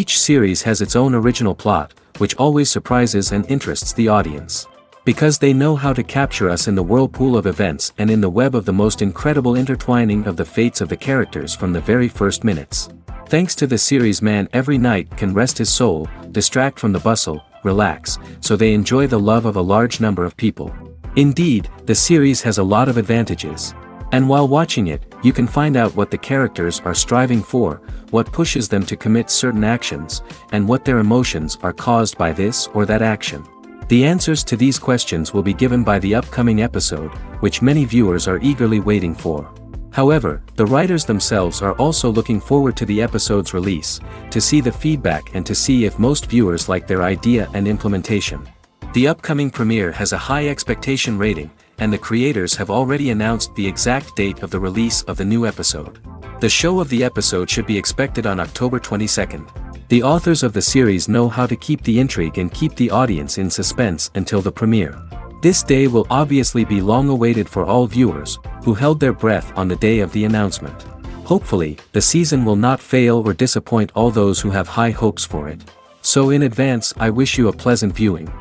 Each series has its own original plot, which always surprises and interests the audience. Because they know how to capture us in the whirlpool of events and in the web of the most incredible intertwining of the fates of the characters from the very first minutes. Thanks to the series, man every night can rest his soul, distract from the bustle, relax, so they enjoy the love of a large number of people. Indeed, the series has a lot of advantages. And while watching it, you can find out what the characters are striving for, what pushes them to commit certain actions, and what their emotions are caused by this or that action. The answers to these questions will be given by the upcoming episode, which many viewers are eagerly waiting for. However, the writers themselves are also looking forward to the episode's release, to see the feedback and to see if most viewers like their idea and implementation. The upcoming premiere has a high expectation rating, and the creators have already announced the exact date of the release of the new episode. The show of the episode should be expected on October 22nd. The authors of the series know how to keep the intrigue and keep the audience in suspense until the premiere. This day will obviously be long awaited for all viewers, who held their breath on the day of the announcement. Hopefully, the season will not fail or disappoint all those who have high hopes for it. So in advance, I wish you a pleasant viewing.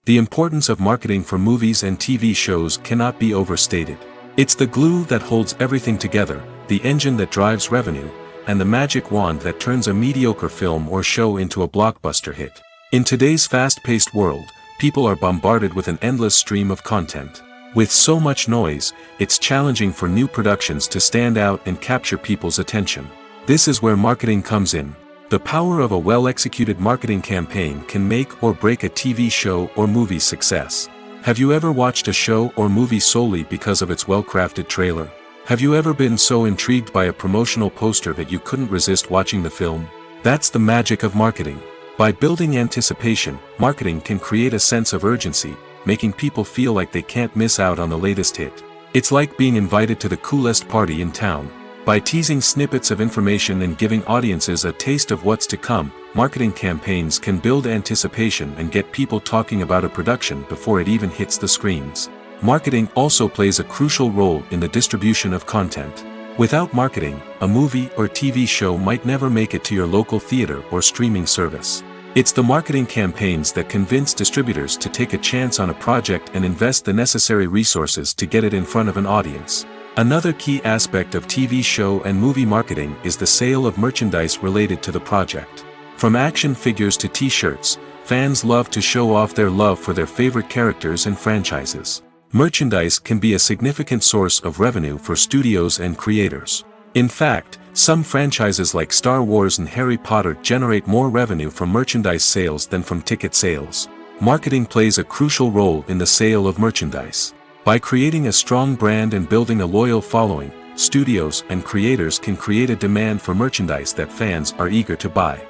The importance of marketing for movies and TV shows cannot be overstated. It's the glue that holds everything together, the engine that drives revenue, and the magic wand that turns a mediocre film or show into a blockbuster hit. In today's fast-paced world, people are bombarded with an endless stream of content. With so much noise, it's challenging for new productions to stand out and capture people's attention. This is where marketing comes in. The power of a well-executed marketing campaign can make or break a TV show or movie's success. Have you ever watched a show or movie solely because of its well-crafted trailer? Have you ever been so intrigued by a promotional poster that you couldn't resist watching the film? That's the magic of marketing. By building anticipation, marketing can create a sense of urgency, making people feel like they can't miss out on the latest hit. It's like being invited to the coolest party in town. By teasing snippets of information and giving audiences a taste of what's to come, marketing campaigns can build anticipation and get people talking about a production before it even hits the screens. Marketing also plays a crucial role in the distribution of content. Without marketing, a movie or TV show might never make it to your local theater or streaming service. It's the marketing campaigns that convince distributors to take a chance on a project and invest the necessary resources to get it in front of an audience. Another key aspect of TV show and movie marketing is the sale of merchandise related to the project. From action figures to t-shirts, fans love to show off their love for their favorite characters and franchises. Merchandise can be a significant source of revenue for studios and creators. In fact, some franchises like Star Wars and Harry Potter generate more revenue from merchandise sales than from ticket sales. Marketing plays a crucial role in the sale of merchandise. By creating a strong brand and building a loyal following, studios and creators can create a demand for merchandise that fans are eager to buy.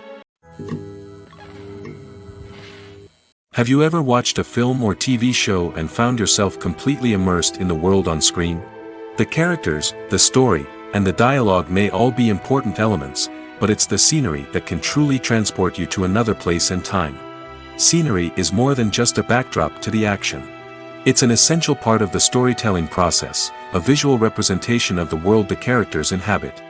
Have you ever watched a film or TV show and found yourself completely immersed in the world on screen? The characters, the story, and the dialogue may all be important elements, but it's the scenery that can truly transport you to another place and time. Scenery is more than just a backdrop to the action. It's an essential part of the storytelling process, a visual representation of the world the characters inhabit.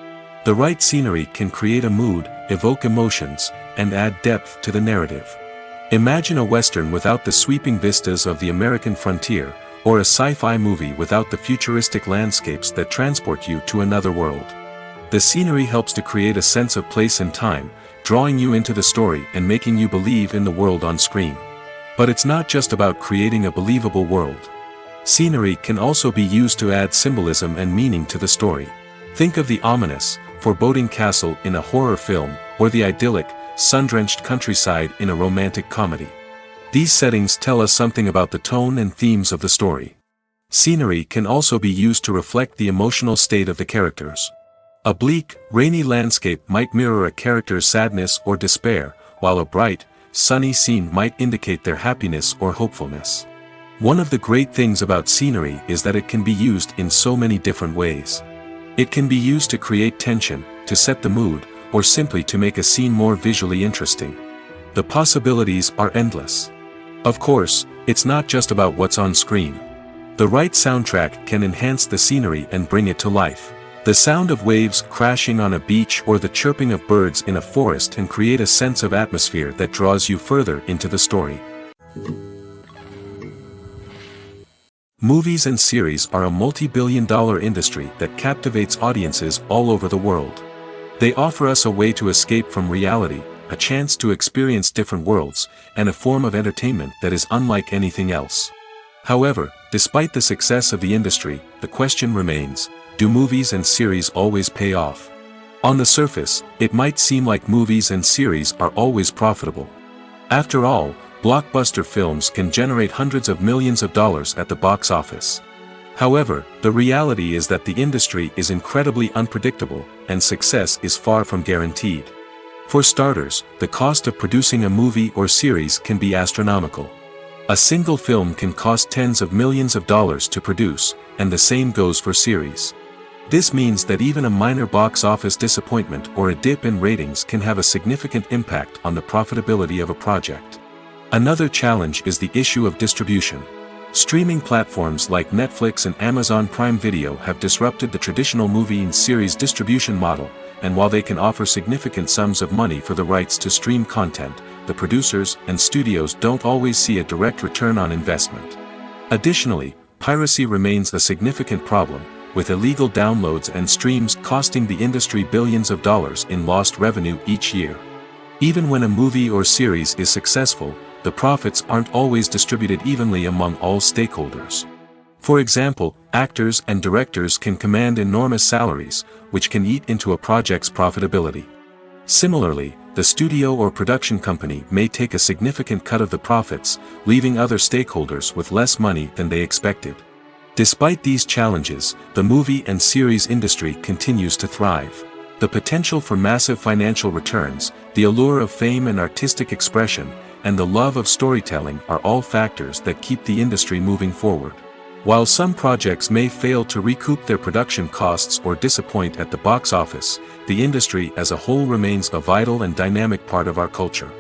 The right scenery can create a mood, evoke emotions, and add depth to the narrative. Imagine a Western without the sweeping vistas of the American frontier, or a sci-fi movie without the futuristic landscapes that transport you to another world. The scenery helps to create a sense of place and time, drawing you into the story and making you believe in the world on screen. But it's not just about creating a believable world. Scenery can also be used to add symbolism and meaning to the story. Think of the ominous, foreboding castle in a horror film, or the idyllic, sun-drenched countryside in a romantic comedy. These settings tell us something about the tone and themes of the story. Scenery can also be used to reflect the emotional state of the characters. A bleak, rainy landscape might mirror a character's sadness or despair, while a bright, sunny scene might indicate their happiness or hopefulness. One of the great things about scenery is that it can be used in so many different ways. It can be used to create tension, to set the mood, or simply to make a scene more visually interesting. The possibilities are endless. Of course, it's not just about what's on screen. The right soundtrack can enhance the scenery and bring it to life. The sound of waves crashing on a beach or the chirping of birds in a forest can create a sense of atmosphere that draws you further into the story. Movies and series are a multi-billion-dollar industry that captivates audiences all over the world. They offer us a way to escape from reality, a chance to experience different worlds, and a form of entertainment that is unlike anything else. However, despite the success of the industry, the question remains, do movies and series always pay off? On the surface, it might seem like movies and series are always profitable. After all, blockbuster films can generate hundreds of millions of dollars at the box office. However, the reality is that the industry is incredibly unpredictable, and success is far from guaranteed. For starters, the cost of producing a movie or series can be astronomical. A single film can cost tens of millions of dollars to produce, and the same goes for series. This means that even a minor box office disappointment or a dip in ratings can have a significant impact on the profitability of a project. Another challenge is the issue of distribution. Streaming platforms like Netflix and Amazon Prime Video have disrupted the traditional movie and series distribution model, and while they can offer significant sums of money for the rights to stream content, the producers and studios don't always see a direct return on investment. Additionally, piracy remains a significant problem, with illegal downloads and streams costing the industry billions of dollars in lost revenue each year. Even when a movie or series is successful, the profits aren't always distributed evenly among all stakeholders. For example, actors and directors can command enormous salaries, which can eat into a project's profitability. Similarly, the studio or production company may take a significant cut of the profits, leaving other stakeholders with less money than they expected. Despite these challenges, the movie and series industry continues to thrive. The potential for massive financial returns, the allure of fame and artistic expression, and the love of storytelling are all factors that keep the industry moving forward. While some projects may fail to recoup their production costs or disappoint at the box office, the industry as a whole remains a vital and dynamic part of our culture.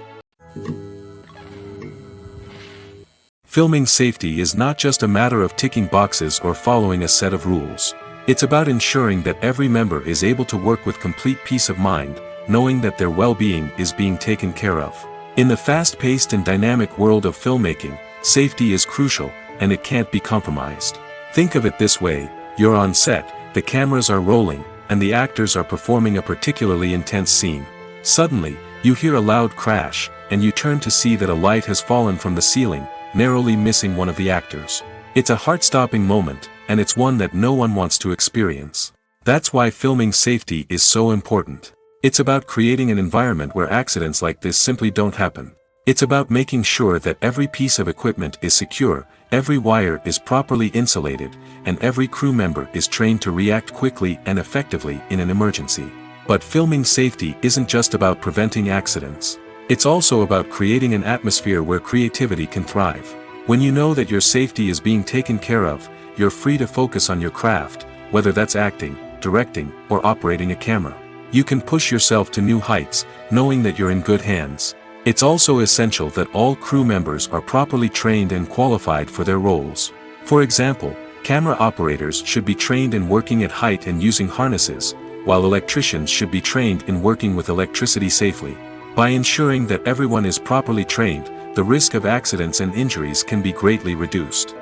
Filming safety is not just a matter of ticking boxes or following a set of rules. It's about ensuring that every member is able to work with complete peace of mind, knowing that their well-being is being taken care of. In the fast-paced and dynamic world of filmmaking, safety is crucial, and it can't be compromised. Think of it this way, you're on set, the cameras are rolling, and the actors are performing a particularly intense scene. Suddenly, you hear a loud crash, and you turn to see that a light has fallen from the ceiling, narrowly missing one of the actors. It's a heart-stopping moment, and it's one that no one wants to experience. That's why filming safety is so important. It's about creating an environment where accidents like this simply don't happen. It's about making sure that every piece of equipment is secure, every wire is properly insulated, and every crew member is trained to react quickly and effectively in an emergency. But filming safety isn't just about preventing accidents. It's also about creating an atmosphere where creativity can thrive. When you know that your safety is being taken care of, you're free to focus on your craft, whether that's acting, directing, or operating a camera. You can push yourself to new heights, knowing that you're in good hands. It's also essential that all crew members are properly trained and qualified for their roles. For example, camera operators should be trained in working at height and using harnesses, while electricians should be trained in working with electricity safely. By ensuring that everyone is properly trained, the risk of accidents and injuries can be greatly reduced.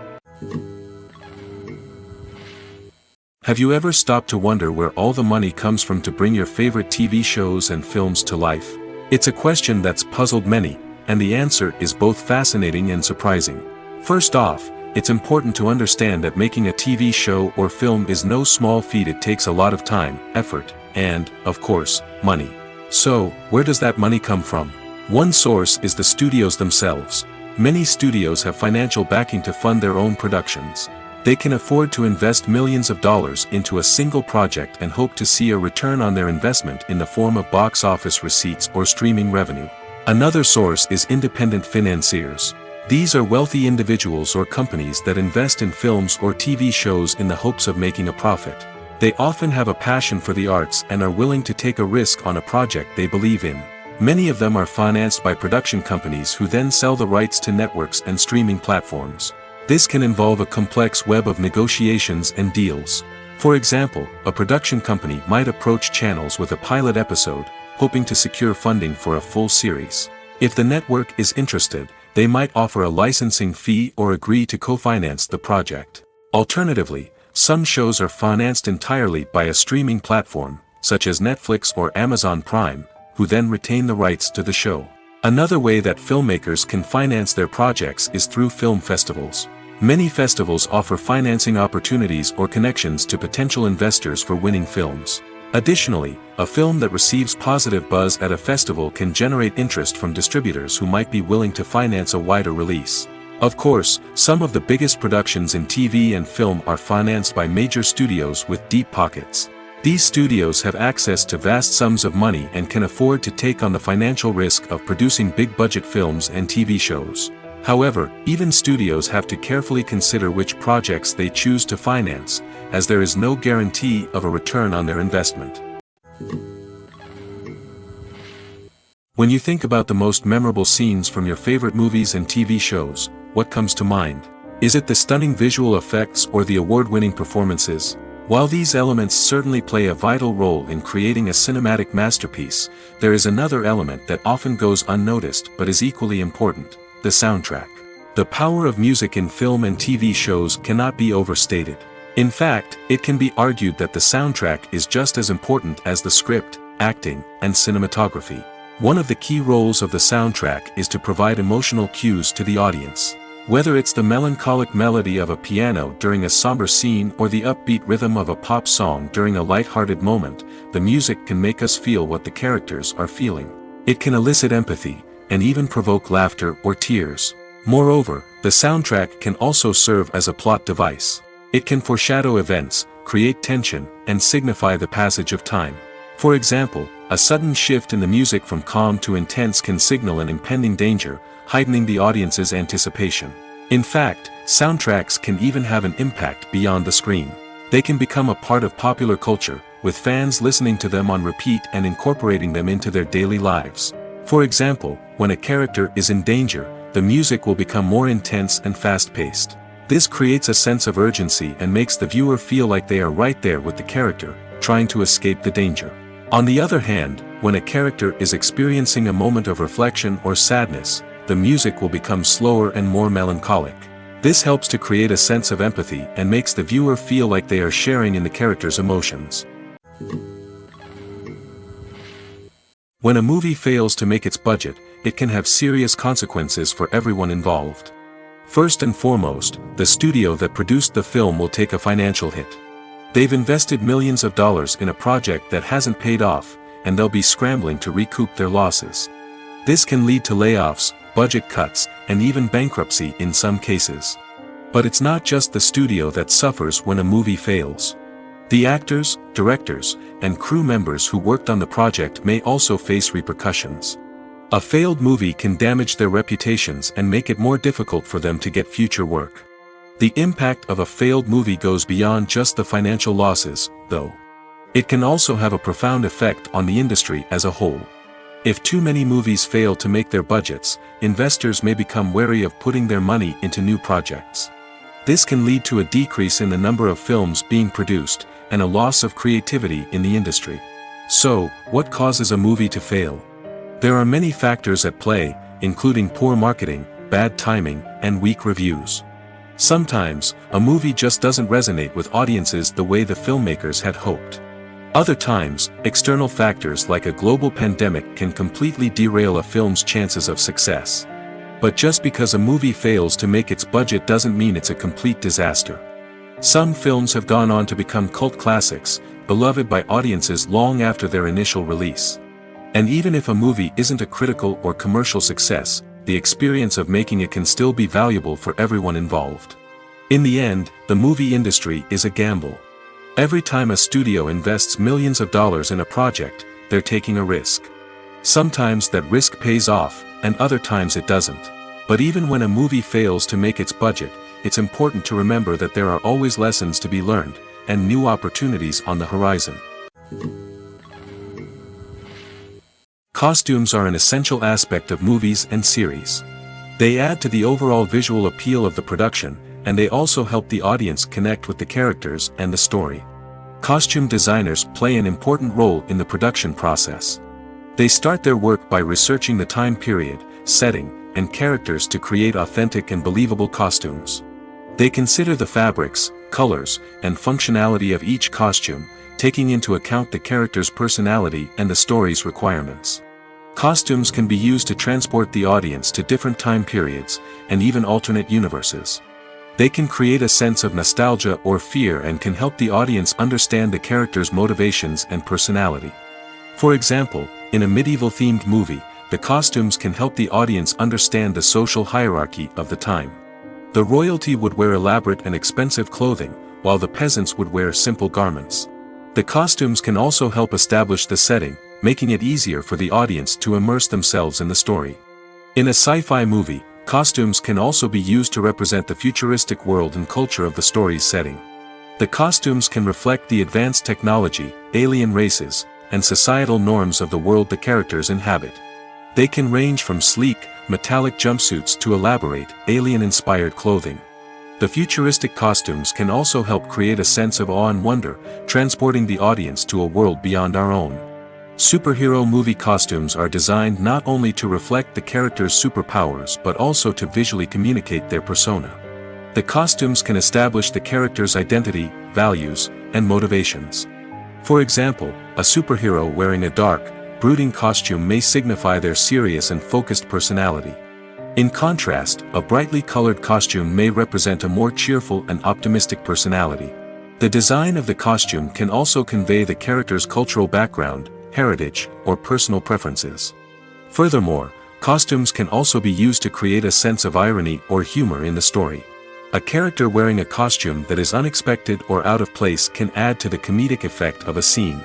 Have you ever stopped to wonder where all the money comes from to bring your favorite TV shows and films to life? It's a question that's puzzled many, and the answer is both fascinating and surprising. First off, it's important to understand that making a TV show or film is no small feat. It takes a lot of time, effort, and, of course, money. So, where does that money come from? One source is the studios themselves. Many studios have financial backing to fund their own productions. They can afford to invest millions of dollars into a single project and hope to see a return on their investment in the form of box office receipts or streaming revenue. Another source is independent financiers. These are wealthy individuals or companies that invest in films or TV shows in the hopes of making a profit. They often have a passion for the arts and are willing to take a risk on a project they believe in. Many of them are financed by production companies who then sell the rights to networks and streaming platforms. This can involve a complex web of negotiations and deals. For example, a production company might approach channels with a pilot episode, hoping to secure funding for a full series. If the network is interested, they might offer a licensing fee or agree to co-finance the project. Alternatively, some shows are financed entirely by a streaming platform, such as Netflix or Amazon Prime, who then retain the rights to the show. Another way that filmmakers can finance their projects is through film festivals. Many festivals offer financing opportunities or connections to potential investors for winning films. Additionally, a film that receives positive buzz at a festival can generate interest from distributors who might be willing to finance a wider release. Of course, some of the biggest productions in TV and film are financed by major studios with deep pockets. These studios have access to vast sums of money and can afford to take on the financial risk of producing big-budget films and TV shows. However, even studios have to carefully consider which projects they choose to finance, as there is no guarantee of a return on their investment. When you think about the most memorable scenes from your favorite movies and TV shows, what comes to mind? Is it the stunning visual effects or the award-winning performances? While these elements certainly play a vital role in creating a cinematic masterpiece, there is another element that often goes unnoticed but is equally important: the soundtrack. The power of music in film and TV shows cannot be overstated. In fact, it can be argued that the soundtrack is just as important as the script, acting, and cinematography. One of the key roles of the soundtrack is to provide emotional cues to the audience. Whether it's the melancholic melody of a piano during a somber scene or the upbeat rhythm of a pop song during a light-hearted moment, the music can make us feel what the characters are feeling. It can elicit empathy, and even provoke laughter or tears. Moreover, the soundtrack can also serve as a plot device. It can foreshadow events, create tension, and signify the passage of time. For example, a sudden shift in the music from calm to intense can signal an impending danger, heightening the audience's anticipation. In fact, soundtracks can even have an impact beyond the screen. They can become a part of popular culture, with fans listening to them on repeat and incorporating them into their daily lives. For example, when a character is in danger, the music will become more intense and fast-paced. This creates a sense of urgency and makes the viewer feel like they are right there with the character, trying to escape the danger. On the other hand, when a character is experiencing a moment of reflection or sadness, the music will become slower and more melancholic. This helps to create a sense of empathy and makes the viewer feel like they are sharing in the character's emotions. When a movie fails to make its budget, it can have serious consequences for everyone involved. First and foremost, the studio that produced the film will take a financial hit. They've invested millions of dollars in a project that hasn't paid off, and they'll be scrambling to recoup their losses. This can lead to layoffs, budget cuts, and even bankruptcy in some cases. But it's not just the studio that suffers when a movie fails. The actors, directors, and crew members who worked on the project may also face repercussions. A failed movie can damage their reputations and make it more difficult for them to get future work. The impact of a failed movie goes beyond just the financial losses, though. It can also have a profound effect on the industry as a whole. If too many movies fail to make their budgets, investors may become wary of putting their money into new projects. This can lead to a decrease in the number of films being produced, and a loss of creativity in the industry. So, what causes a movie to fail? There are many factors at play, including poor marketing, bad timing, and weak reviews. Sometimes, a movie just doesn't resonate with audiences the way the filmmakers had hoped. Other times, external factors like a global pandemic can completely derail a film's chances of success. But just because a movie fails to make its budget doesn't mean it's a complete disaster. Some films have gone on to become cult classics, beloved by audiences long after their initial release. And even if a movie isn't a critical or commercial success, the experience of making it can still be valuable for everyone involved. In the end, the movie industry is a gamble. Every time a studio invests millions of dollars in a project, they're taking a risk. Sometimes that risk pays off, and other times it doesn't. But even when a movie fails to make its budget, it's important to remember that there are always lessons to be learned, and new opportunities on the horizon. Costumes are an essential aspect of movies and series. They add to the overall visual appeal of the production, and they also help the audience connect with the characters and the story. Costume designers play an important role in the production process. They start their work by researching the time period, setting, and characters to create authentic and believable costumes. They consider the fabrics, colors, and functionality of each costume, taking into account the character's personality and the story's requirements. Costumes can be used to transport the audience to different time periods, and even alternate universes. They can create a sense of nostalgia or fear and can help the audience understand the character's motivations and personality. For example, in a medieval-themed movie, the costumes can help the audience understand the social hierarchy of the time. The royalty would wear elaborate and expensive clothing, while the peasants would wear simple garments. The costumes can also help establish the setting, making it easier for the audience to immerse themselves in the story. In a sci-fi movie, costumes can also be used to represent the futuristic world and culture of the story's setting. The costumes can reflect the advanced technology, alien races, and societal norms of the world the characters inhabit. They can range from sleek, metallic jumpsuits to elaborate, alien-inspired clothing. The futuristic costumes can also help create a sense of awe and wonder, transporting the audience to a world beyond our own. Superhero movie costumes are designed not only to reflect the character's superpowers but also to visually communicate their persona. The costumes can establish the character's identity, values, and motivations. For example, a superhero wearing a dark, brooding costume may signify their serious and focused personality. In contrast, a brightly colored costume may represent a more cheerful and optimistic personality. The design of the costume can also convey the character's cultural background, heritage, or personal preferences. Furthermore, costumes can also be used to create a sense of irony or humor in the story. A character wearing a costume that is unexpected or out of place can add to the comedic effect of a scene.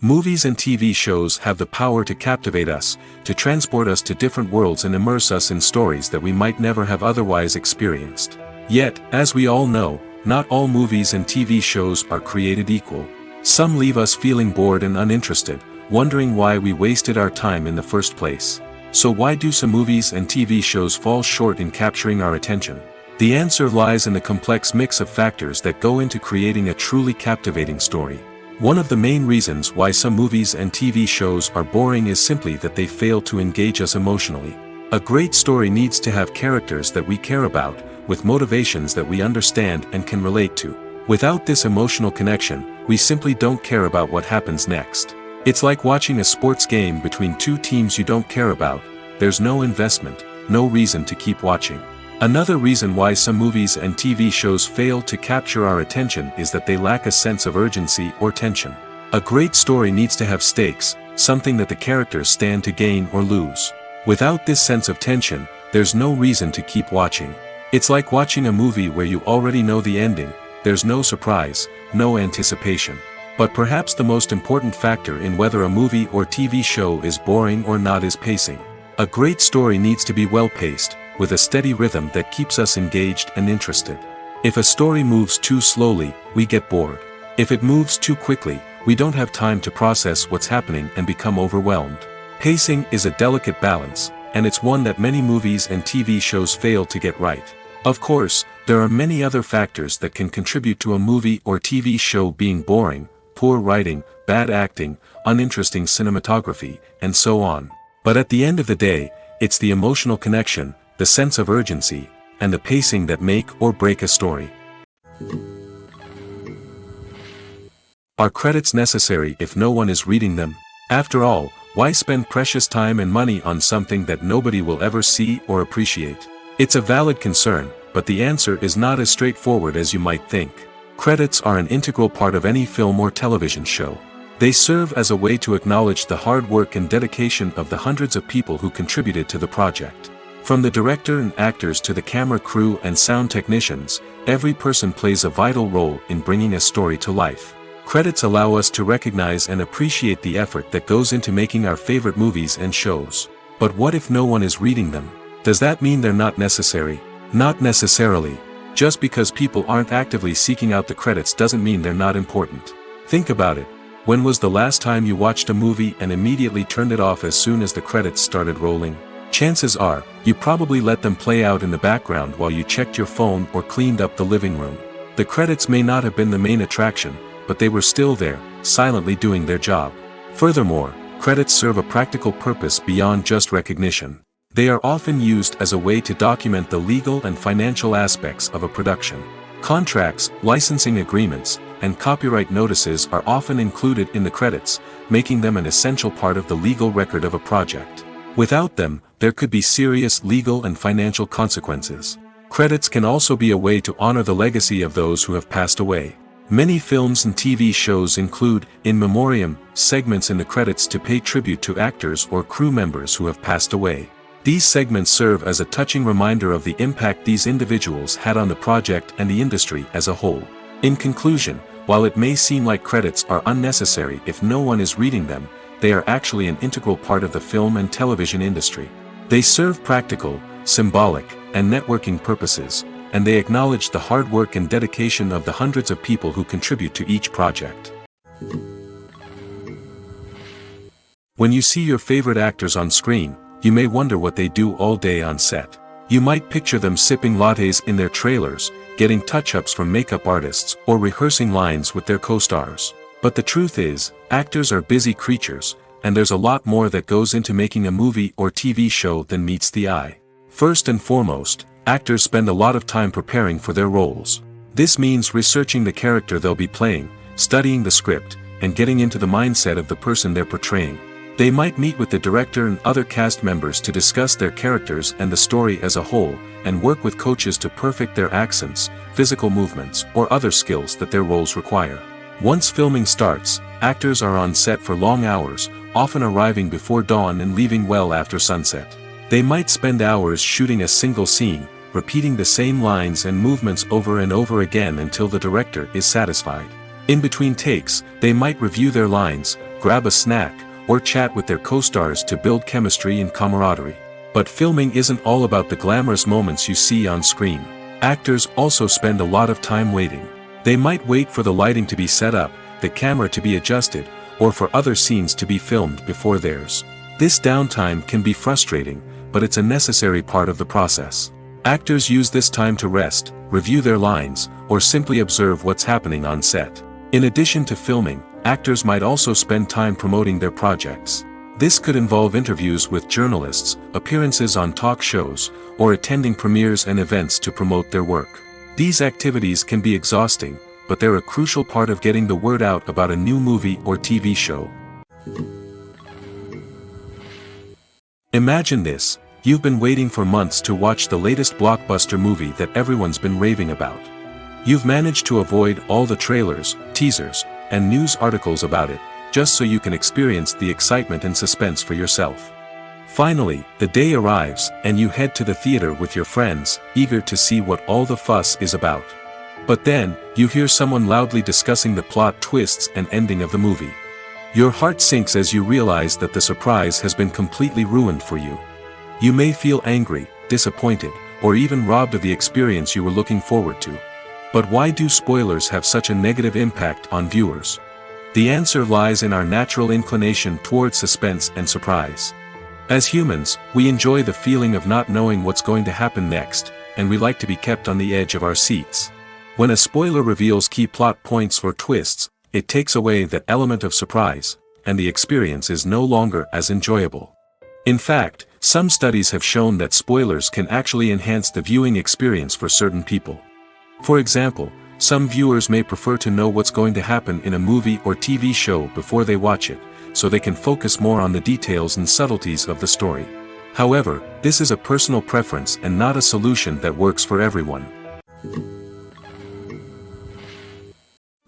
Movies and TV shows have the power to captivate us, to transport us to different worlds and immerse us in stories that we might never have otherwise experienced. Yet, as we all know, not all movies and TV shows are created equal. Some leave us feeling bored and uninterested, wondering why we wasted our time in the first place. So why do some movies and TV shows fall short in capturing our attention? The answer lies in the complex mix of factors that go into creating a truly captivating story. One of the main reasons why some movies and TV shows are boring is simply that they fail to engage us emotionally. A great story needs to have characters that we care about, with motivations that we understand and can relate to. Without this emotional connection, we simply don't care about what happens next. It's like watching a sports game between two teams you don't care about. There's no investment, no reason to keep watching. Another reason why some movies and TV shows fail to capture our attention is that they lack a sense of urgency or tension. A great story needs to have stakes, something that the characters stand to gain or lose. Without this sense of tension, there's no reason to keep watching. It's like watching a movie where you already know the ending. There's no surprise, no anticipation. But perhaps the most important factor in whether a movie or TV show is boring or not is pacing. A great story needs to be well-paced, with a steady rhythm that keeps us engaged and interested. If a story moves too slowly, we get bored. If it moves too quickly, we don't have time to process what's happening and become overwhelmed. Pacing is a delicate balance, and it's one that many movies and TV shows fail to get right. Of course, there are many other factors that can contribute to a movie or TV show being boring: poor writing, bad acting, uninteresting cinematography, and so on. But at the end of the day, it's the emotional connection, the sense of urgency, and the pacing that make or break a story. Are credits necessary if no one is reading them? After all, why spend precious time and money on something that nobody will ever see or appreciate? It's a valid concern, but the answer is not as straightforward as you might think. Credits are an integral part of any film or television show. They serve as a way to acknowledge the hard work and dedication of the hundreds of people who contributed to the project. From the director and actors to the camera crew and sound technicians, every person plays a vital role in bringing a story to life. Credits allow us to recognize and appreciate the effort that goes into making our favorite movies and shows. But what if no one is reading them? Does that mean they're not necessary? Not necessarily. Just because people aren't actively seeking out the credits doesn't mean they're not important. Think about it. When was the last time you watched a movie and immediately turned it off as soon as the credits started rolling? Chances are, you probably let them play out in the background while you checked your phone or cleaned up the living room. The credits may not have been the main attraction, but they were still there, silently doing their job. Furthermore, credits serve a practical purpose beyond just recognition. They are often used as a way to document the legal and financial aspects of a production. Contracts, licensing agreements, and copyright notices are often included in the credits, making them an essential part of the legal record of a project. Without them, there could be serious legal and financial consequences. Credits can also be a way to honor the legacy of those who have passed away. Many films and TV shows include, in memoriam, segments in the credits to pay tribute to actors or crew members who have passed away. These segments serve as a touching reminder of the impact these individuals had on the project and the industry as a whole. In conclusion, while it may seem like credits are unnecessary if no one is reading them, they are actually an integral part of the film and television industry. They serve practical, symbolic, and networking purposes, and they acknowledge the hard work and dedication of the hundreds of people who contribute to each project. When you see your favorite actors on screen, you may wonder what they do all day on set. You might picture them sipping lattes in their trailers, getting touch-ups from makeup artists, or rehearsing lines with their co-stars. But the truth is, actors are busy creatures, and there's a lot more that goes into making a movie or TV show than meets the eye. First and foremost, actors spend a lot of time preparing for their roles. This means researching the character they'll be playing, studying the script, and getting into the mindset of the person they're portraying. They might meet with the director and other cast members to discuss their characters and the story as a whole, and work with coaches to perfect their accents, physical movements, or other skills that their roles require. Once filming starts, actors are on set for long hours, often arriving before dawn and leaving well after sunset. They might spend hours shooting a single scene, repeating the same lines and movements over and over again until the director is satisfied. In between takes, they might review their lines, grab a snack, or chat with their co-stars to build chemistry and camaraderie. But filming isn't all about the glamorous moments you see on screen. Actors also spend a lot of time waiting. They might wait for the lighting to be set up, the camera to be adjusted, or for other scenes to be filmed before theirs. This downtime can be frustrating, but it's a necessary part of the process. Actors use this time to rest, review their lines, or simply observe what's happening on set. In addition to filming, actors might also spend time promoting their projects. This could involve interviews with journalists, appearances on talk shows, or attending premieres and events to promote their work. These activities can be exhausting, but they're a crucial part of getting the word out about a new movie or TV show. Imagine this: you've been waiting for months to watch the latest blockbuster movie that everyone's been raving about. You've managed to avoid all the trailers, teasers, and news articles about it, just so you can experience the excitement and suspense for yourself. Finally, the day arrives, and you head to the theater with your friends, eager to see what all the fuss is about. But then, you hear someone loudly discussing the plot twists and ending of the movie. Your heart sinks as you realize that the surprise has been completely ruined for you. You may feel angry, disappointed, or even robbed of the experience you were looking forward to. But why do spoilers have such a negative impact on viewers? The answer lies in our natural inclination towards suspense and surprise. As humans, we enjoy the feeling of not knowing what's going to happen next, and we like to be kept on the edge of our seats. When a spoiler reveals key plot points or twists, it takes away that element of surprise, and the experience is no longer as enjoyable. In fact, some studies have shown that spoilers can actually enhance the viewing experience for certain people. For example, some viewers may prefer to know what's going to happen in a movie or TV show before they watch it, so they can focus more on the details and subtleties of the story. However, this is a personal preference and not a solution that works for everyone.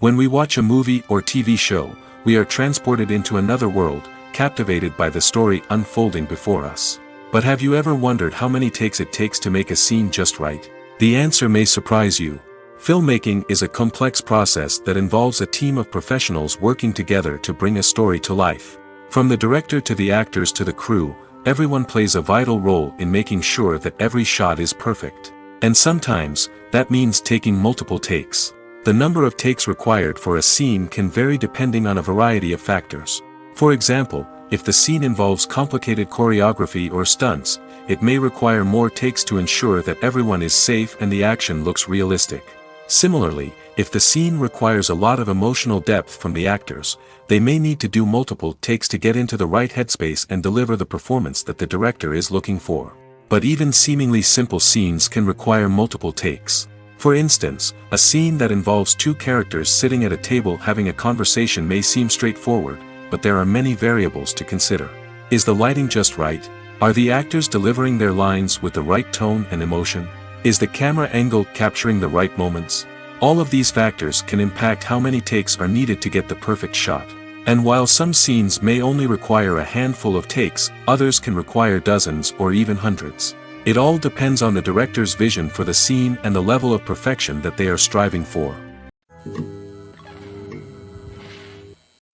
When we watch a movie or TV show, we are transported into another world, captivated by the story unfolding before us. But have you ever wondered how many takes it takes to make a scene just right? The answer may surprise you. Filmmaking is a complex process that involves a team of professionals working together to bring a story to life. From the director to the actors to the crew, everyone plays a vital role in making sure that every shot is perfect. And sometimes, that means taking multiple takes. The number of takes required for a scene can vary depending on a variety of factors. For example, if the scene involves complicated choreography or stunts, it may require more takes to ensure that everyone is safe and the action looks realistic. Similarly, if the scene requires a lot of emotional depth from the actors, they may need to do multiple takes to get into the right headspace and deliver the performance that the director is looking for. But even seemingly simple scenes can require multiple takes. For instance, a scene that involves two characters sitting at a table having a conversation may seem straightforward, but there are many variables to consider. Is the lighting just right? Are the actors delivering their lines with the right tone and emotion? Is the camera angle capturing the right moments? All of these factors can impact how many takes are needed to get the perfect shot. And while some scenes may only require a handful of takes, others can require dozens or even hundreds. It all depends on the director's vision for the scene and the level of perfection that they are striving for.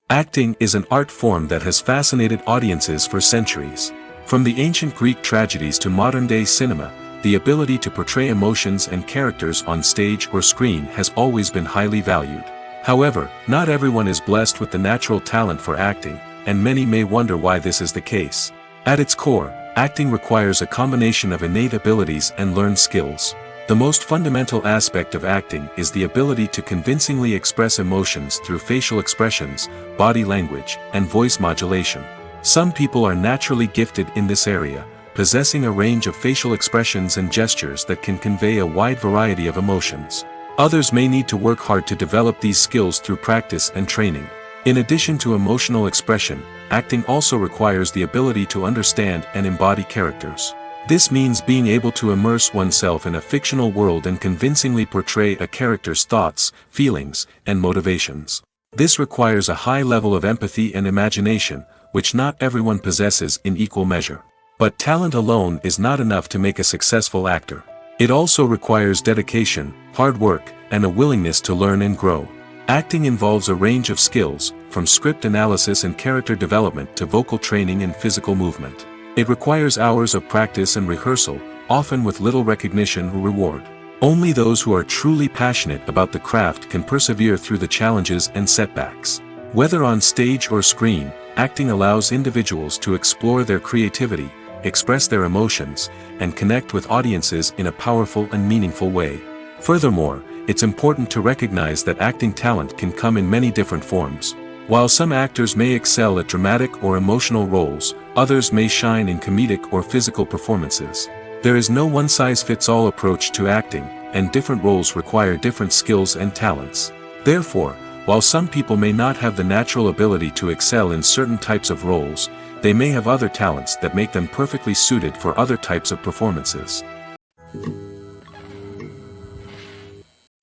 Acting is an art form that has fascinated audiences for centuries. From the ancient Greek tragedies to modern-day cinema, the ability to portray emotions and characters on stage or screen has always been highly valued. However, not everyone is blessed with the natural talent for acting, and many may wonder why this is the case. At its core, acting requires a combination of innate abilities and learned skills. The most fundamental aspect of acting is the ability to convincingly express emotions through facial expressions, body language, and voice modulation. Some people are naturally gifted in this area, possessing a range of facial expressions and gestures that can convey a wide variety of emotions. Others may need to work hard to develop these skills through practice and training. In addition to emotional expression, acting also requires the ability to understand and embody characters. This means being able to immerse oneself in a fictional world and convincingly portray a character's thoughts, feelings, and motivations. This requires a high level of empathy and imagination, which not everyone possesses in equal measure. But talent alone is not enough to make a successful actor. It also requires dedication, hard work, and a willingness to learn and grow. Acting involves a range of skills, from script analysis and character development to vocal training and physical movement. It requires hours of practice and rehearsal, often with little recognition or reward. Only those who are truly passionate about the craft can persevere through the challenges and setbacks. Whether on stage or screen, acting allows individuals to explore their creativity, express their emotions, and connect with audiences in a powerful and meaningful way. Furthermore, it's important to recognize that acting talent can come in many different forms. While some actors may excel at dramatic or emotional roles, others may shine in comedic or physical performances. There is no one-size-fits-all approach to acting, and different roles require different skills and talents. Therefore, while some people may not have the natural ability to excel in certain types of roles, they may have other talents that make them perfectly suited for other types of performances.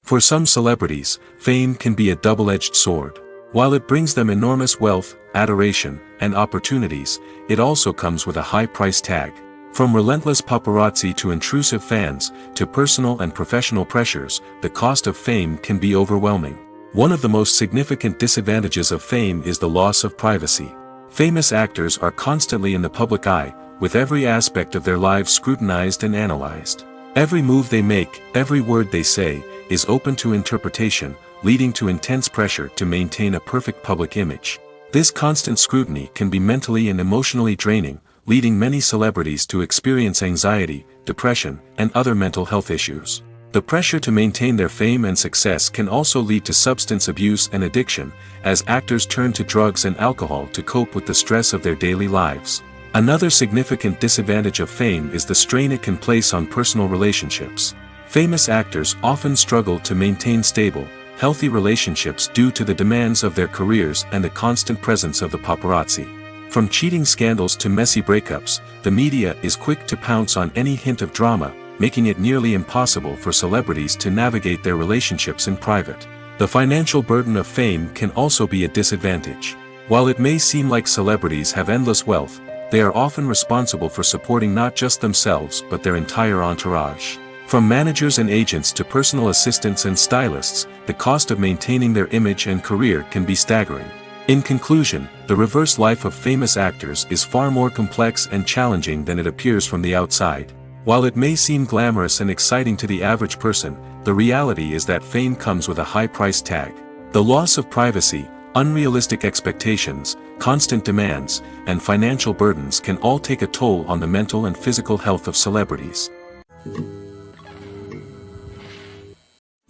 For some celebrities, fame can be a double-edged sword. While it brings them enormous wealth, adoration, and opportunities, it also comes with a high price tag. From relentless paparazzi to intrusive fans, to personal and professional pressures, the cost of fame can be overwhelming. One of the most significant disadvantages of fame is the loss of privacy. Famous actors are constantly in the public eye, with every aspect of their lives scrutinized and analyzed. Every move they make, every word they say, is open to interpretation, leading to intense pressure to maintain a perfect public image. This constant scrutiny can be mentally and emotionally draining, leading many celebrities to experience anxiety, depression, and other mental health issues. The pressure to maintain their fame and success can also lead to substance abuse and addiction, as actors turn to drugs and alcohol to cope with the stress of their daily lives. Another significant disadvantage of fame is the strain it can place on personal relationships. Famous actors often struggle to maintain stable, healthy relationships due to the demands of their careers and the constant presence of the paparazzi. From cheating scandals to messy breakups, the media is quick to pounce on any hint of drama, making it nearly impossible for celebrities to navigate their relationships in private. The financial burden of fame can also be a disadvantage. While it may seem like celebrities have endless wealth, they are often responsible for supporting not just themselves but their entire entourage. From managers and agents to personal assistants and stylists, the cost of maintaining their image and career can be staggering. In conclusion, the reverse life of famous actors is far more complex and challenging than it appears from the outside. While it may seem glamorous and exciting to the average person, the reality is that fame comes with a high price tag. The loss of privacy, unrealistic expectations, constant demands, and financial burdens can all take a toll on the mental and physical health of celebrities.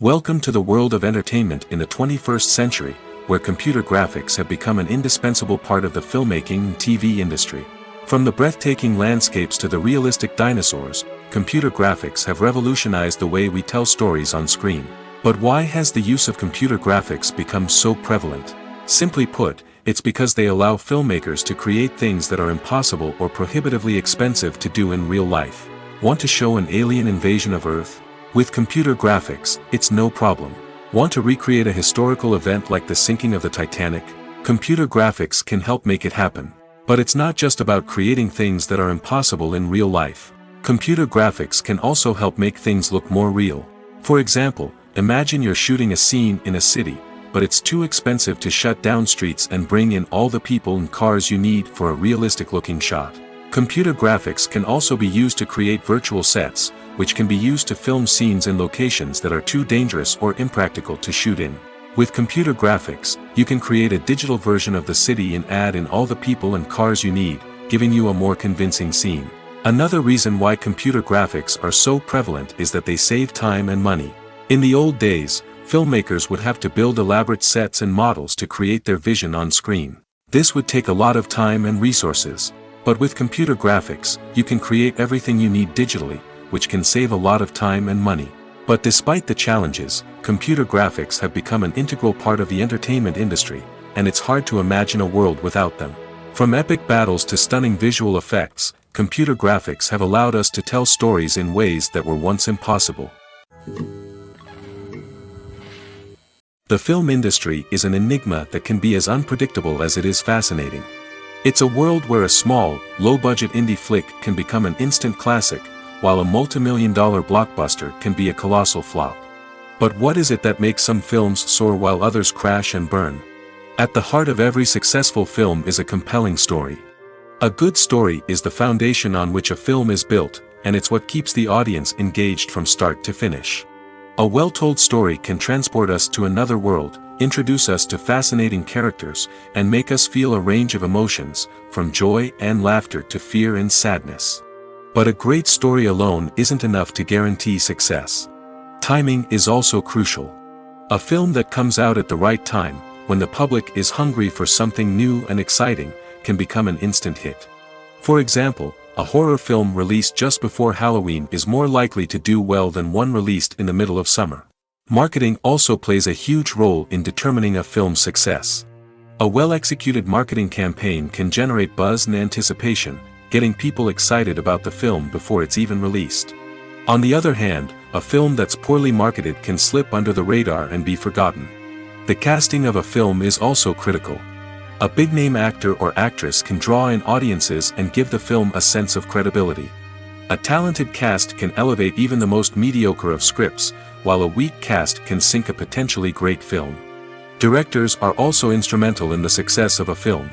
Welcome to the world of entertainment in the 21st century, where computer graphics have become an indispensable part of the filmmaking and TV industry. From the breathtaking landscapes to the realistic dinosaurs, computer graphics have revolutionized the way we tell stories on screen. But why has the use of computer graphics become so prevalent? Simply put, it's because they allow filmmakers to create things that are impossible or prohibitively expensive to do in real life. Want to show an alien invasion of Earth? With computer graphics, it's no problem. Want to recreate a historical event like the sinking of the Titanic? Computer graphics can help make it happen. But it's not just about creating things that are impossible in real life. Computer graphics can also help make things look more real. For example, imagine you're shooting a scene in a city, but it's too expensive to shut down streets and bring in all the people and cars you need for a realistic-looking shot. Computer graphics can also be used to create virtual sets, which can be used to film scenes in locations that are too dangerous or impractical to shoot in. With computer graphics, you can create a digital version of the city and add in all the people and cars you need, giving you a more convincing scene. Another reason why computer graphics are so prevalent is that they save time and money. In the old days, filmmakers would have to build elaborate sets and models to create their vision on screen. This would take a lot of time and resources. But with computer graphics, you can create everything you need digitally, which can save a lot of time and money. But despite the challenges, computer graphics have become an integral part of the entertainment industry, and it's hard to imagine a world without them. From epic battles to stunning visual effects, computer graphics have allowed us to tell stories in ways that were once impossible. The film industry is an enigma that can be as unpredictable as it is fascinating. It's a world where a small, low-budget indie flick can become an instant classic, while a multi-million-dollar blockbuster can be a colossal flop. But what is it that makes some films soar while others crash and burn? At the heart of every successful film is a compelling story. A good story is the foundation on which a film is built, and it's what keeps the audience engaged from start to finish. A well-told story can transport us to another world, introduce us to fascinating characters, and make us feel a range of emotions, from joy and laughter to fear and sadness. But a great story alone isn't enough to guarantee success. Timing is also crucial. A film that comes out at the right time, when the public is hungry for something new and exciting, can become an instant hit. For example, a horror film released just before Halloween is more likely to do well than one released in the middle of summer. Marketing also plays a huge role in determining a film's success. A well-executed marketing campaign can generate buzz and anticipation, getting people excited about the film before it's even released. On the other hand, a film that's poorly marketed can slip under the radar and be forgotten. The casting of a film is also critical. A big-name actor or actress can draw in audiences and give the film a sense of credibility. A talented cast can elevate even the most mediocre of scripts, while a weak cast can sink a potentially great film. Directors are also instrumental in the success of a film.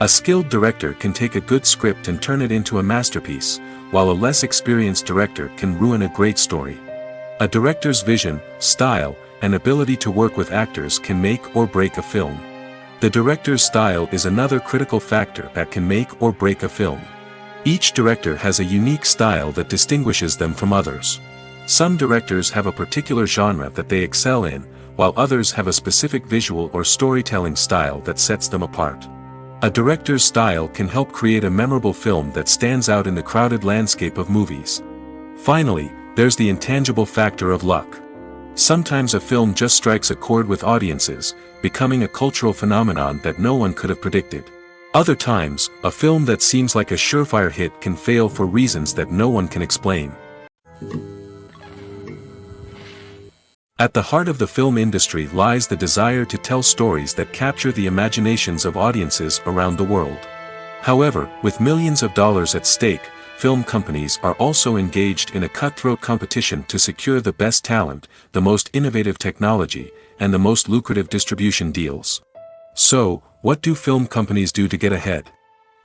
A skilled director can take a good script and turn it into a masterpiece, while a less experienced director can ruin a great story. A director's vision, style, and ability to work with actors can make or break a film. The director's style is another critical factor that can make or break a film. Each director has a unique style that distinguishes them from others. Some directors have a particular genre that they excel in, while others have a specific visual or storytelling style that sets them apart. A director's style can help create a memorable film that stands out in the crowded landscape of movies. Finally, there's the intangible factor of luck. Sometimes a film just strikes a chord with audiences, becoming a cultural phenomenon that no one could have predicted. Other times, a film that seems like a surefire hit can fail for reasons that no one can explain. At the heart of the film industry lies the desire to tell stories that capture the imaginations of audiences around the world. However, with millions of dollars at stake, film companies are also engaged in a cutthroat competition to secure the best talent, the most innovative technology, and the most lucrative distribution deals. So, what do film companies do to get ahead?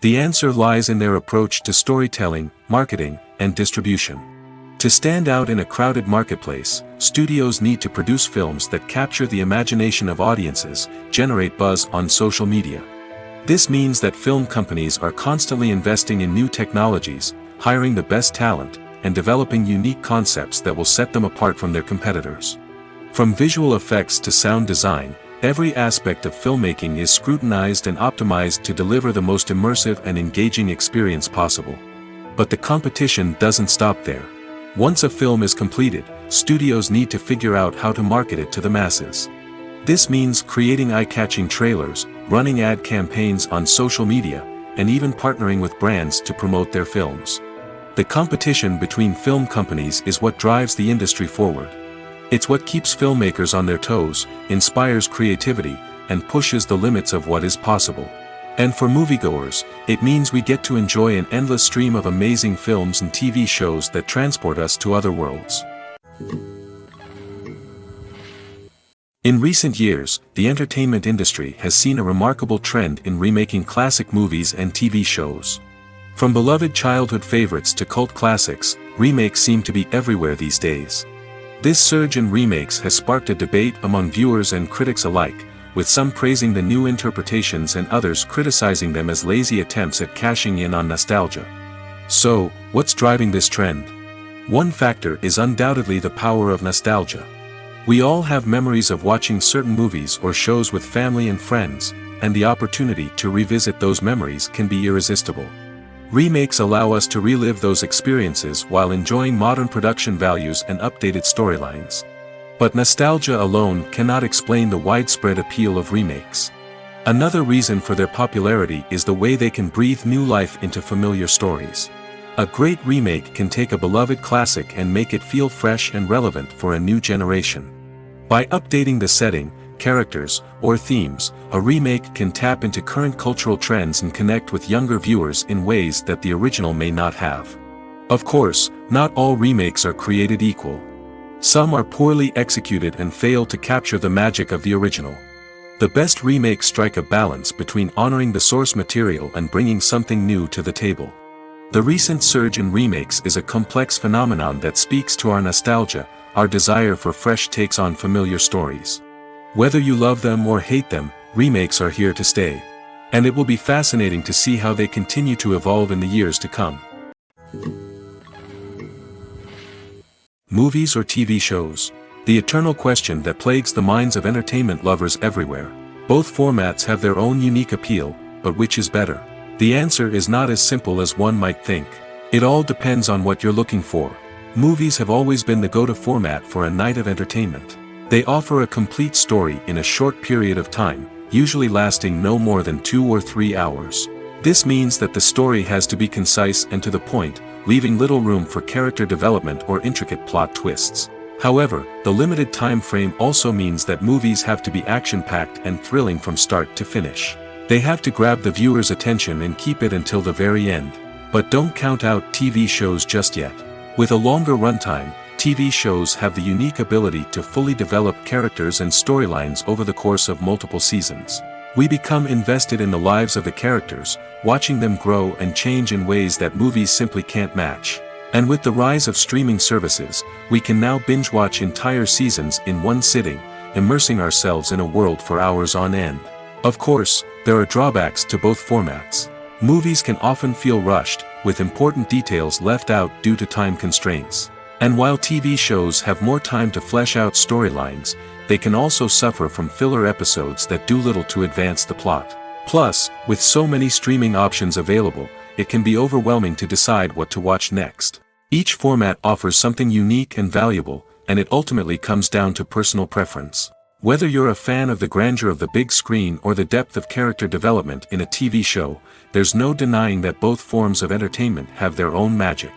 The answer lies in their approach to storytelling, marketing, and distribution. To stand out in a crowded marketplace, studios need to produce films that capture the imagination of audiences, generate buzz on social media. This means that film companies are constantly investing in new technologies, hiring the best talent, and developing unique concepts that will set them apart from their competitors. From visual effects to sound design, every aspect of filmmaking is scrutinized and optimized to deliver the most immersive and engaging experience possible. But the competition doesn't stop there. Once a film is completed, studios need to figure out how to market it to the masses. This means creating eye-catching trailers, running ad campaigns on social media, and even partnering with brands to promote their films. The competition between film companies is what drives the industry forward. It's what keeps filmmakers on their toes, inspires creativity, and pushes the limits of what is possible. And for moviegoers, it means we get to enjoy an endless stream of amazing films and TV shows that transport us to other worlds. In recent years, the entertainment industry has seen a remarkable trend in remaking classic movies and TV shows. From beloved childhood favorites to cult classics, remakes seem to be everywhere these days. This surge in remakes has sparked a debate among viewers and critics alike, with some praising the new interpretations and others criticizing them as lazy attempts at cashing in on nostalgia. So, what's driving this trend? One factor is undoubtedly the power of nostalgia. We all have memories of watching certain movies or shows with family and friends, and the opportunity to revisit those memories can be irresistible. Remakes allow us to relive those experiences while enjoying modern production values and updated storylines. But nostalgia alone cannot explain the widespread appeal of remakes. Another reason for their popularity is the way they can breathe new life into familiar stories. A great remake can take a beloved classic and make it feel fresh and relevant for a new generation. By updating the setting, characters, or themes, a remake can tap into current cultural trends and connect with younger viewers in ways that the original may not have. Of course, not all remakes are created equal. Some are poorly executed and fail to capture the magic of the original. The best remakes strike a balance between honoring the source material and bringing something new to the table. The recent surge in remakes is a complex phenomenon that speaks to our nostalgia, our desire for fresh takes on familiar stories. Whether you love them or hate them, remakes are here to stay. And it will be fascinating to see how they continue to evolve in the years to come. Movies or TV shows? The eternal question that plagues the minds of entertainment lovers everywhere. Both formats have their own unique appeal, but which is better? The answer is not as simple as one might think. It all depends on what you're looking for. Movies have always been the go-to format for a night of entertainment. They offer a complete story in a short period of time, usually lasting no more than 2 or 3 hours. This means that the story has to be concise and to the point, leaving little room for character development or intricate plot twists. However, the limited time frame also means that movies have to be action-packed and thrilling from start to finish. They have to grab the viewer's attention and keep it until the very end. But don't count out TV shows just yet. With a longer runtime, TV shows have the unique ability to fully develop characters and storylines over the course of multiple seasons. We become invested in the lives of the characters, watching them grow and change in ways that movies simply can't match. And with the rise of streaming services, we can now binge-watch entire seasons in one sitting, immersing ourselves in a world for hours on end. Of course, there are drawbacks to both formats. Movies can often feel rushed, with important details left out due to time constraints. And while TV shows have more time to flesh out storylines, they can also suffer from filler episodes that do little to advance the plot. Plus, with so many streaming options available, it can be overwhelming to decide what to watch next. Each format offers something unique and valuable, and it ultimately comes down to personal preference. Whether you're a fan of the grandeur of the big screen or the depth of character development in a TV show, there's no denying that both forms of entertainment have their own magic.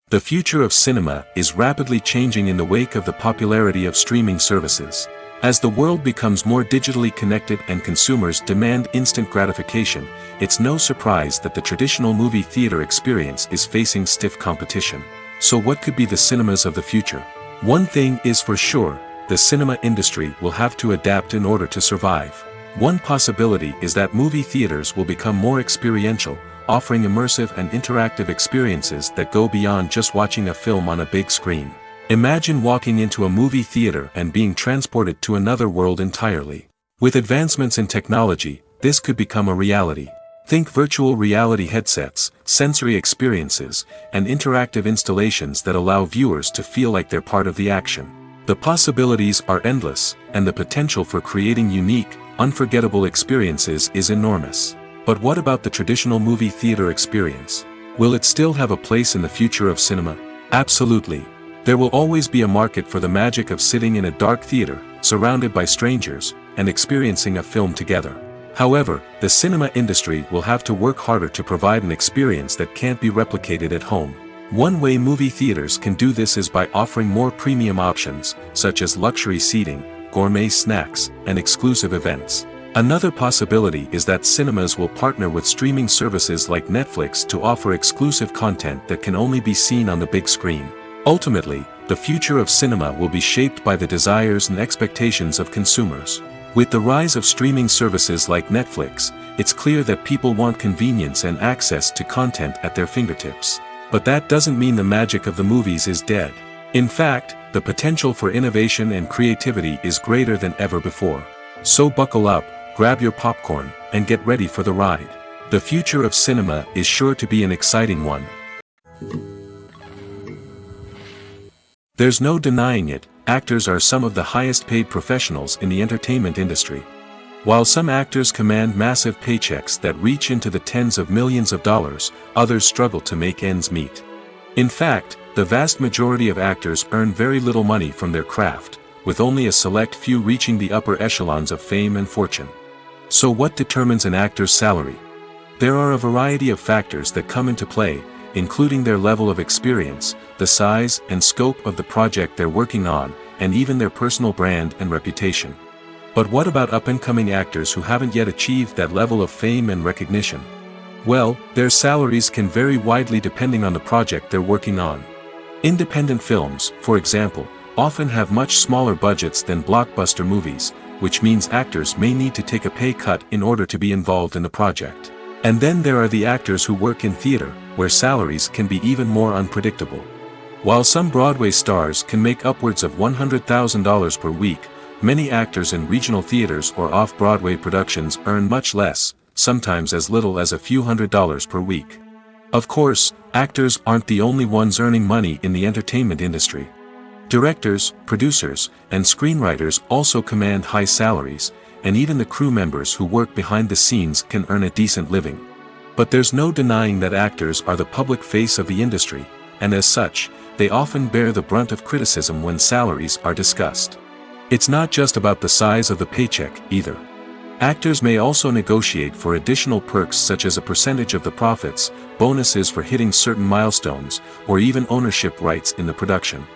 The future of cinema is rapidly changing in the wake of the popularity of streaming services. As the world becomes more digitally connected and consumers demand instant gratification, it's no surprise that the traditional movie theater experience is facing stiff competition. So what could be the cinemas of the future? One thing is for sure, the cinema industry will have to adapt in order to survive. One possibility is that movie theaters will become more experiential, offering immersive and interactive experiences that go beyond just watching a film on a big screen. Imagine walking into a movie theater and being transported to another world entirely. With advancements in technology, this could become a reality. Think virtual reality headsets, sensory experiences, and interactive installations that allow viewers to feel like they're part of the action. The possibilities are endless, and the potential for creating unique, unforgettable experiences is enormous. But what about the traditional movie theater experience? Will it still have a place in the future of cinema? Absolutely. There will always be a market for the magic of sitting in a dark theater, surrounded by strangers, and experiencing a film together. However, the cinema industry will have to work harder to provide an experience that can't be replicated at home. One way movie theaters can do this is by offering more premium options, such as luxury seating, gourmet snacks, and exclusive events. Another possibility is that cinemas will partner with streaming services like Netflix to offer exclusive content that can only be seen on the big screen. Ultimately, the future of cinema will be shaped by the desires and expectations of consumers. With the rise of streaming services like Netflix, it's clear that people want convenience and access to content at their fingertips. But that doesn't mean the magic of the movies is dead. In fact, the potential for innovation and creativity is greater than ever before. So buckle up, grab your popcorn, and get ready for the ride. The future of cinema is sure to be an exciting one. There's no denying it, actors are some of the highest paid professionals in the entertainment industry. While some actors command massive paychecks that reach into the tens of millions of dollars, others struggle to make ends meet. In fact, the vast majority of actors earn very little money from their craft, with only a select few reaching the upper echelons of fame and fortune. So what determines an actor's salary? There are a variety of factors that come into play, including their level of experience, the size and scope of the project they're working on, and even their personal brand and reputation. But what about up-and-coming actors who haven't yet achieved that level of fame and recognition? Well, their salaries can vary widely depending on the project they're working on. Independent films, for example, often have much smaller budgets than blockbuster movies, which means actors may need to take a pay cut in order to be involved in the project. And then there are the actors who work in theater, where salaries can be even more unpredictable. While some Broadway stars can make upwards of $100,000 per week, many actors in regional theaters or off-Broadway productions earn much less, sometimes as little as a few $100s per week. Of course, actors aren't the only ones earning money in the entertainment industry. Directors, producers, and screenwriters also command high salaries, and even the crew members who work behind the scenes can earn a decent living. But there's no denying that actors are the public face of the industry, and as such, they often bear the brunt of criticism when salaries are discussed. It's not just about the size of the paycheck, either. Actors may also negotiate for additional perks such as a percentage of the profits, bonuses for hitting certain milestones, or even ownership rights in the production.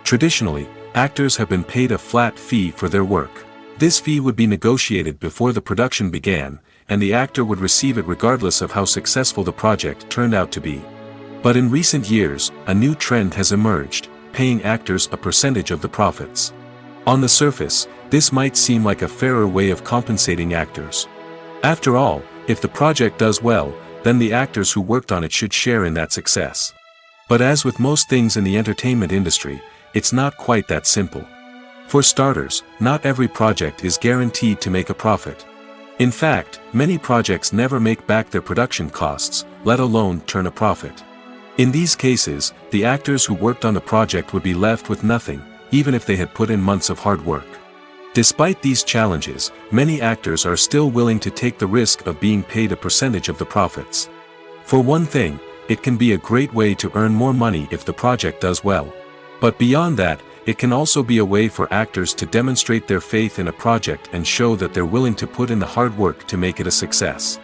Traditionally, actors have been paid a flat fee for their work. This fee would be negotiated before the production began, and the actor would receive it regardless of how successful the project turned out to be. But in recent years, a new trend has emerged, paying actors a percentage of the profits. On the surface, this might seem like a fairer way of compensating actors. After all, if the project does well, then the actors who worked on it should share in that success. But as with most things in the entertainment industry, it's not quite that simple. For starters, not every project is guaranteed to make a profit. In fact, many projects never make back their production costs, let alone turn a profit. In these cases, the actors who worked on the project would be left with nothing, even if they had put in months of hard work. Despite these challenges, many actors are still willing to take the risk of being paid a percentage of the profits. For one thing, it can be a great way to earn more money if the project does well. But beyond that, it can also be a way for actors to demonstrate their faith in a project and show that they're willing to put in the hard work to make it a success.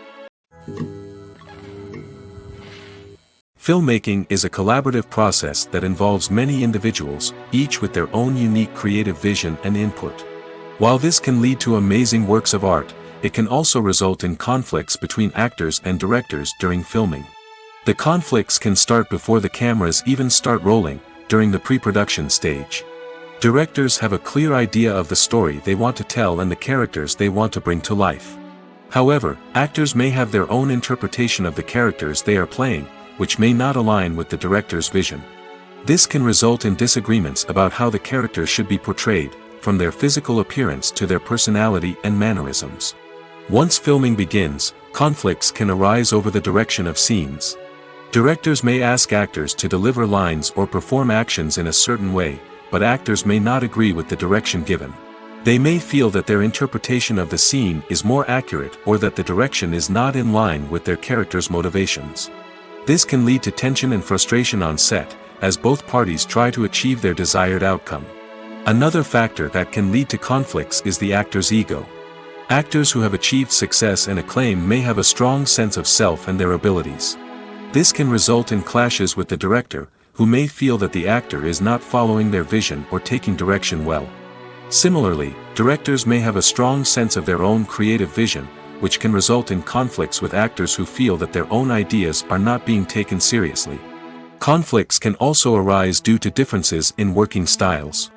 Filmmaking is a collaborative process that involves many individuals, each with their own unique creative vision and input. While this can lead to amazing works of art, it can also result in conflicts between actors and directors during filming. The conflicts can start before the cameras even start rolling, during the pre-production stage. Directors have a clear idea of the story they want to tell and the characters they want to bring to life. However, actors may have their own interpretation of the characters they are playing, which may not align with the director's vision. This can result in disagreements about how the characters should be portrayed, from their physical appearance to their personality and mannerisms. Once filming begins, conflicts can arise over the direction of scenes. Directors may ask actors to deliver lines or perform actions in a certain way, but actors may not agree with the direction given. They may feel that their interpretation of the scene is more accurate or that the direction is not in line with their character's motivations. This can lead to tension and frustration on set, as both parties try to achieve their desired outcome. Another factor that can lead to conflicts is the actor's ego. Actors who have achieved success and acclaim may have a strong sense of self and their abilities. This can result in clashes with the director, who may feel that the actor is not following their vision or taking direction well. Similarly, directors may have a strong sense of their own creative vision, which can result in conflicts with actors who feel that their own ideas are not being taken seriously. Conflicts can also arise due to differences in working styles.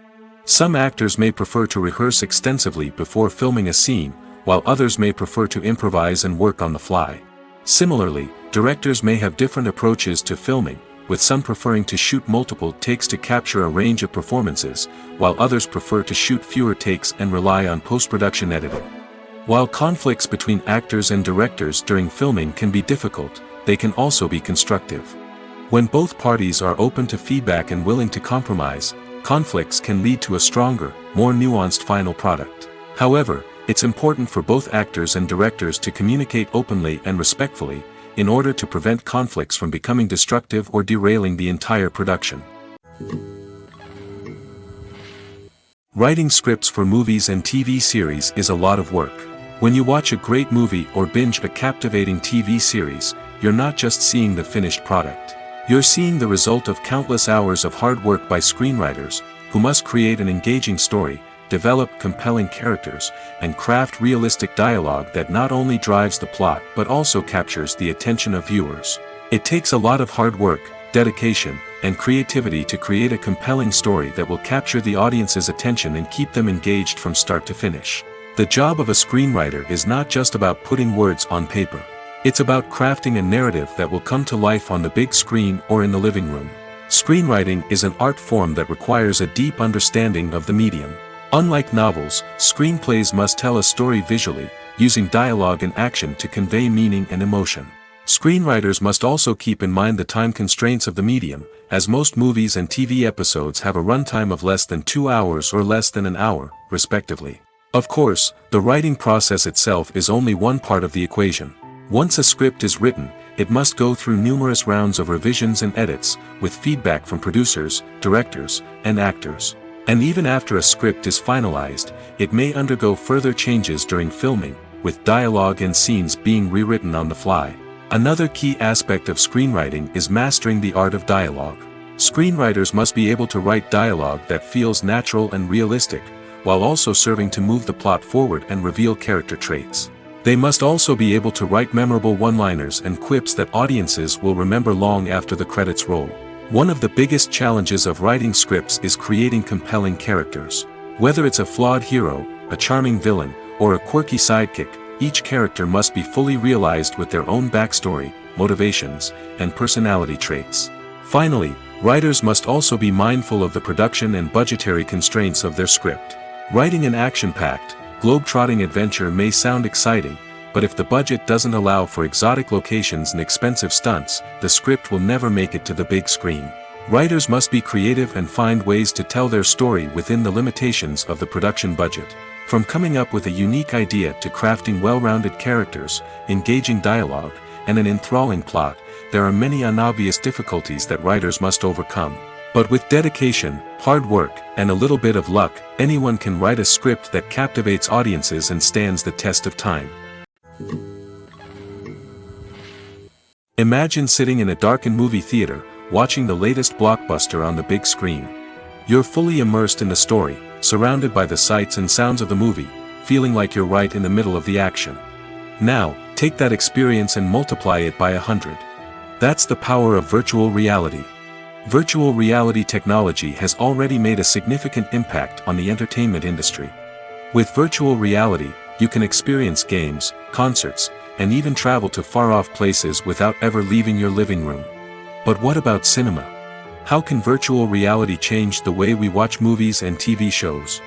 Some actors may prefer to rehearse extensively before filming a scene, while others may prefer to improvise and work on the fly. Similarly, directors may have different approaches to filming, with some preferring to shoot multiple takes to capture a range of performances, while others prefer to shoot fewer takes and rely on post-production editing. While conflicts between actors and directors during filming can be difficult, they can also be constructive. When both parties are open to feedback and willing to compromise, conflicts can lead to a stronger, more nuanced final product. However, it's important for both actors and directors to communicate openly and respectfully, in order to prevent conflicts from becoming destructive or derailing the entire production. Writing scripts for movies and TV series is a lot of work. When you watch a great movie or binge a captivating TV series, you're not just seeing the finished product. You're seeing the result of countless hours of hard work by screenwriters, who must create an engaging story, develop compelling characters, and craft realistic dialogue that not only drives the plot but also captures the attention of viewers. It takes a lot of hard work, dedication, and creativity to create a compelling story that will capture the audience's attention and keep them engaged from start to finish. The job of a screenwriter is not just about putting words on paper. It's about crafting a narrative that will come to life on the big screen or in the living room. Screenwriting is an art form that requires a deep understanding of the medium. Unlike novels, screenplays must tell a story visually, using dialogue and action to convey meaning and emotion. Screenwriters must also keep in mind the time constraints of the medium, as most movies and TV episodes have a runtime of less than 2 hours or less than an hour, respectively. Of course, the writing process itself is only one part of the equation. Once a script is written, it must go through numerous rounds of revisions and edits, with feedback from producers, directors, and actors. And even after a script is finalized, it may undergo further changes during filming, with dialogue and scenes being rewritten on the fly. Another key aspect of screenwriting is mastering the art of dialogue. Screenwriters must be able to write dialogue that feels natural and realistic, while also serving to move the plot forward and reveal character traits. They must also be able to write memorable one-liners and quips that audiences will remember long after the credits roll. One of the biggest challenges of writing scripts is creating compelling characters. Whether it's a flawed hero, a charming villain, or a quirky sidekick, each character must be fully realized with their own backstory, motivations, and personality traits. Finally, writers must also be mindful of the production and budgetary constraints of their script. Writing an action-packed, globe-trotting adventure may sound exciting, but if the budget doesn't allow for exotic locations and expensive stunts, the script will never make it to the big screen. Writers must be creative and find ways to tell their story within the limitations of the production budget. From coming up with a unique idea to crafting well-rounded characters, engaging dialogue, and an enthralling plot, there are many unobvious difficulties that writers must overcome. But with dedication, hard work, and a little bit of luck, anyone can write a script that captivates audiences and stands the test of time. Imagine sitting in a darkened movie theater, watching the latest blockbuster on the big screen. You're fully immersed in the story, surrounded by the sights and sounds of the movie, feeling like you're right in the middle of the action. Now, take that experience and multiply it by 100. That's the power of virtual reality. Virtual reality technology has already made a significant impact on the entertainment industry. With virtual reality, you can experience games, concerts, and even travel to far-off places without ever leaving your living room. But what about cinema? How can virtual reality change the way we watch movies and TV shows?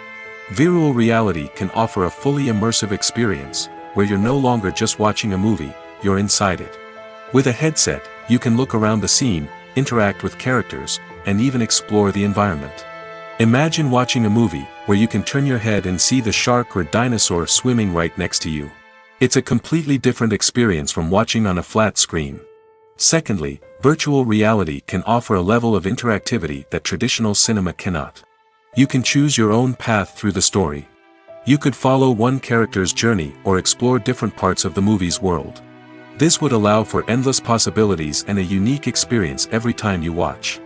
Virtual reality can offer a fully immersive experience, where you're no longer just watching a movie, you're inside it. With a headset, you can look around the scene, interact with characters, and even explore the environment. Imagine watching a movie where you can turn your head and see the shark or dinosaur swimming right next to you. It's a completely different experience from watching on a flat screen. Secondly, virtual reality can offer a level of interactivity that traditional cinema cannot. You can choose your own path through the story. You could follow one character's journey or explore different parts of the movie's world. This would allow for endless possibilities and a unique experience every time you watch.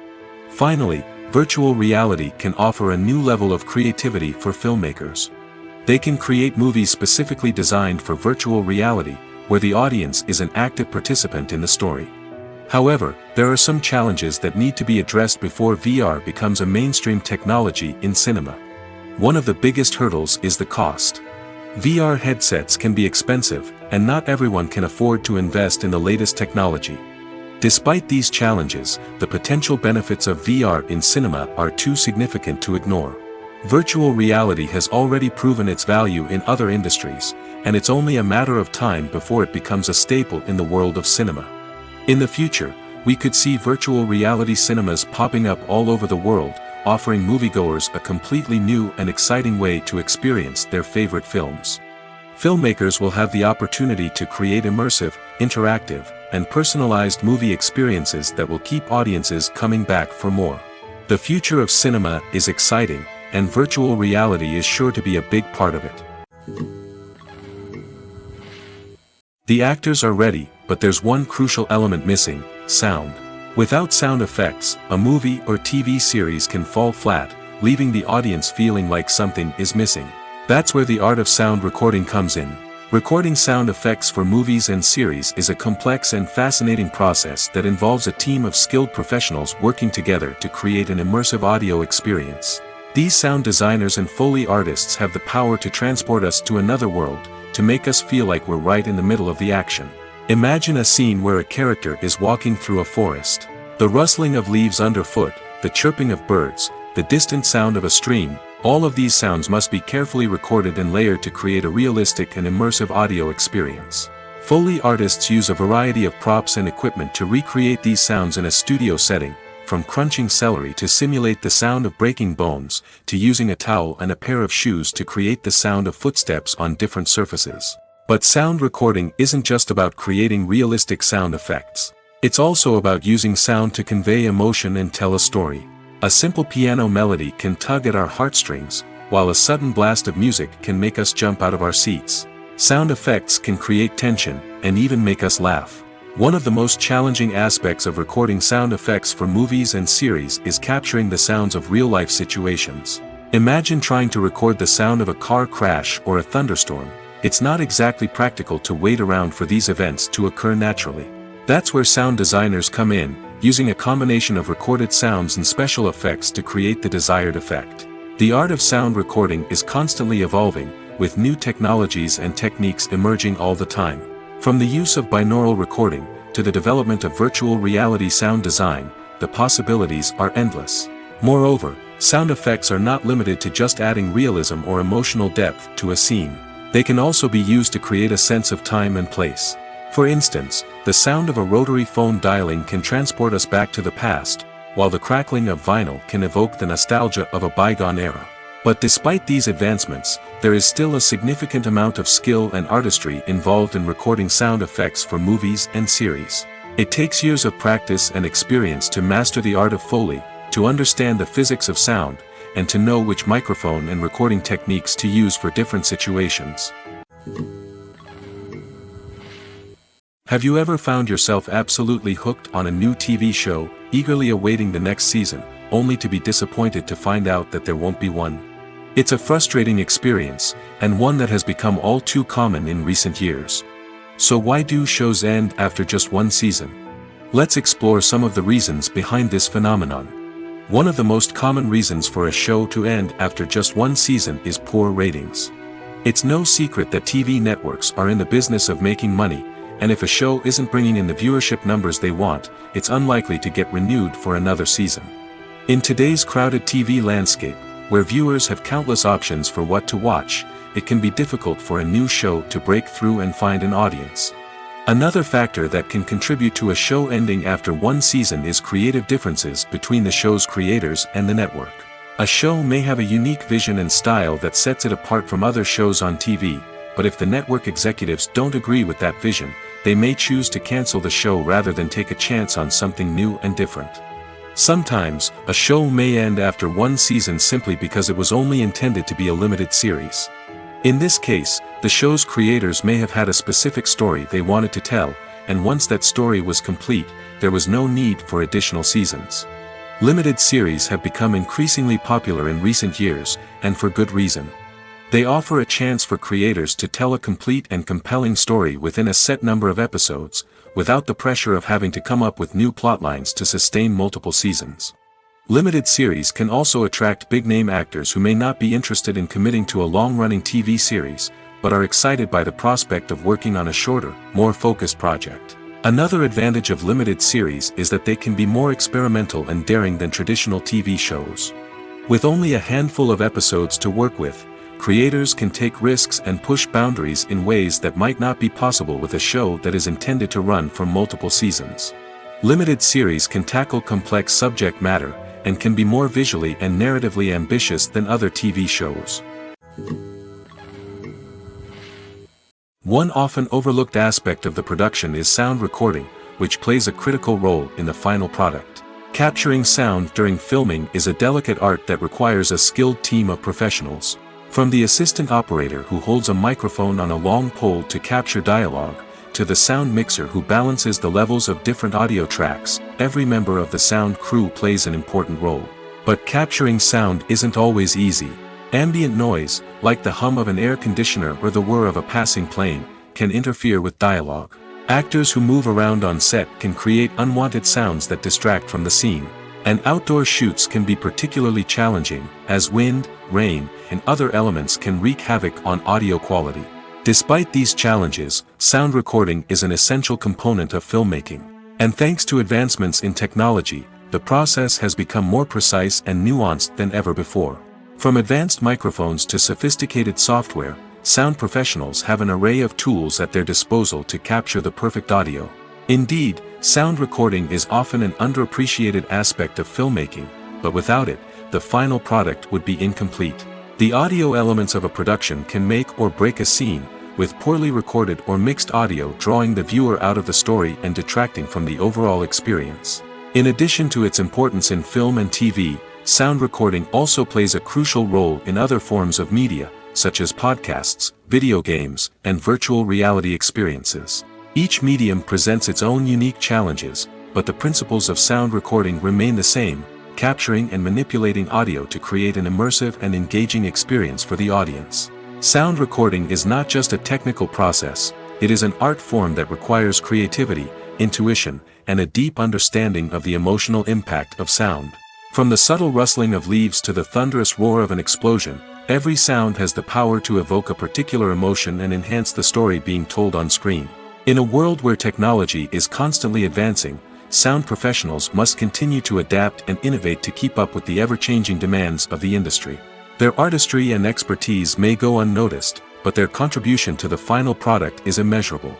Finally, virtual reality can offer a new level of creativity for filmmakers. They can create movies specifically designed for virtual reality, where the audience is an active participant in the story. However, there are some challenges that need to be addressed before VR becomes a mainstream technology in cinema. One of the biggest hurdles is the cost. VR headsets can be expensive, and not everyone can afford to invest in the latest technology. Despite these challenges, the potential benefits of VR in cinema are too significant to ignore. Virtual reality has already proven its value in other industries, and it's only a matter of time before it becomes a staple in the world of cinema. In the future, we could see virtual reality cinemas popping up all over the world, offering moviegoers a completely new and exciting way to experience their favorite films. Filmmakers will have the opportunity to create immersive, interactive, and personalized movie experiences that will keep audiences coming back for more. The future of cinema is exciting, and virtual reality is sure to be a big part of it. The actors are ready, but there's one crucial element missing: sound. Without sound effects, a movie or TV series can fall flat, leaving the audience feeling like something is missing. That's where the art of sound recording comes in. Recording sound effects for movies and series is a complex and fascinating process that involves a team of skilled professionals working together to create an immersive audio experience. These sound designers and Foley artists have the power to transport us to another world, to make us feel like we're right in the middle of the action. Imagine a scene where a character is walking through a forest. The rustling of leaves underfoot, the chirping of birds, the distant sound of a stream, all of these sounds must be carefully recorded and layered to create a realistic and immersive audio experience. Foley artists use a variety of props and equipment to recreate these sounds in a studio setting, from crunching celery to simulate the sound of breaking bones, to using a towel and a pair of shoes to create the sound of footsteps on different surfaces. But sound recording isn't just about creating realistic sound effects. It's also about using sound to convey emotion and tell a story. A simple piano melody can tug at our heartstrings, while a sudden blast of music can make us jump out of our seats. Sound effects can create tension, and even make us laugh. One of the most challenging aspects of recording sound effects for movies and series is capturing the sounds of real-life situations. Imagine trying to record the sound of a car crash or a thunderstorm. It's not exactly practical to wait around for these events to occur naturally. That's where sound designers come in, using a combination of recorded sounds and special effects to create the desired effect. The art of sound recording is constantly evolving, with new technologies and techniques emerging all the time. From the use of binaural recording, to the development of virtual reality sound design, the possibilities are endless. Moreover, sound effects are not limited to just adding realism or emotional depth to a scene. They can also be used to create a sense of time and place. For instance, the sound of a rotary phone dialing can transport us back to the past, while the crackling of vinyl can evoke the nostalgia of a bygone era. But despite these advancements, there is still a significant amount of skill and artistry involved in recording sound effects for movies and series. It takes years of practice and experience to master the art of Foley, to understand the physics of sound, and to know which microphone and recording techniques to use for different situations. Have you ever found yourself absolutely hooked on a new TV show, eagerly awaiting the next season, only to be disappointed to find out that there won't be one? It's a frustrating experience, and one that has become all too common in recent years. So why do shows end after just one season? Let's explore some of the reasons behind this phenomenon. One of the most common reasons for a show to end after just one season is poor ratings. It's no secret that TV networks are in the business of making money, and if a show isn't bringing in the viewership numbers they want, it's unlikely to get renewed for another season. In today's crowded TV landscape, where viewers have countless options for what to watch, it can be difficult for a new show to break through and find an audience. Another factor that can contribute to a show ending after one season is creative differences between the show's creators and the network. A show may have a unique vision and style that sets it apart from other shows on TV, but if the network executives don't agree with that vision, they may choose to cancel the show rather than take a chance on something new and different. Sometimes, a show may end after one season simply because it was only intended to be a limited series. In this case, the show's creators may have had a specific story they wanted to tell, and once that story was complete, there was no need for additional seasons. Limited series have become increasingly popular in recent years, and for good reason. They offer a chance for creators to tell a complete and compelling story within a set number of episodes, without the pressure of having to come up with new plotlines to sustain multiple seasons. Limited series can also attract big-name actors who may not be interested in committing to a long-running TV series, but are excited by the prospect of working on a shorter, more focused project. Another advantage of limited series is that they can be more experimental and daring than traditional TV shows. With only a handful of episodes to work with, creators can take risks and push boundaries in ways that might not be possible with a show that is intended to run for multiple seasons. Limited series can tackle complex subject matter, and can be more visually and narratively ambitious than other TV shows. One often overlooked aspect of the production is sound recording, which plays a critical role in the final product. Capturing sound during filming is a delicate art that requires a skilled team of professionals. From the assistant operator who holds a microphone on a long pole to capture dialogue, to the sound mixer who balances the levels of different audio tracks, every member of the sound crew plays an important role. But capturing sound isn't always easy. Ambient noise, like the hum of an air conditioner or the whir of a passing plane, can interfere with dialogue. Actors who move around on set can create unwanted sounds that distract from the scene. And outdoor shoots can be particularly challenging, as wind, rain, and other elements can wreak havoc on audio quality. Despite these challenges, sound recording is an essential component of filmmaking. And thanks to advancements in technology, the process has become more precise and nuanced than ever before. From advanced microphones to sophisticated software, sound professionals have an array of tools at their disposal to capture the perfect audio. Indeed, sound recording is often an underappreciated aspect of filmmaking, but without it, the final product would be incomplete. The audio elements of a production can make or break a scene, with poorly recorded or mixed audio drawing the viewer out of the story and detracting from the overall experience. In addition to its importance in film and TV, sound recording also plays a crucial role in other forms of media, such as podcasts, video games, and virtual reality experiences. Each medium presents its own unique challenges, but the principles of sound recording remain the same: capturing and manipulating audio to create an immersive and engaging experience for the audience. Sound recording is not just a technical process, it is an art form that requires creativity, intuition, and a deep understanding of the emotional impact of sound. From the subtle rustling of leaves to the thunderous roar of an explosion, every sound has the power to evoke a particular emotion and enhance the story being told on screen. In a world where technology is constantly advancing, sound professionals must continue to adapt and innovate to keep up with the ever-changing demands of the industry. Their artistry and expertise may go unnoticed, but their contribution to the final product is immeasurable.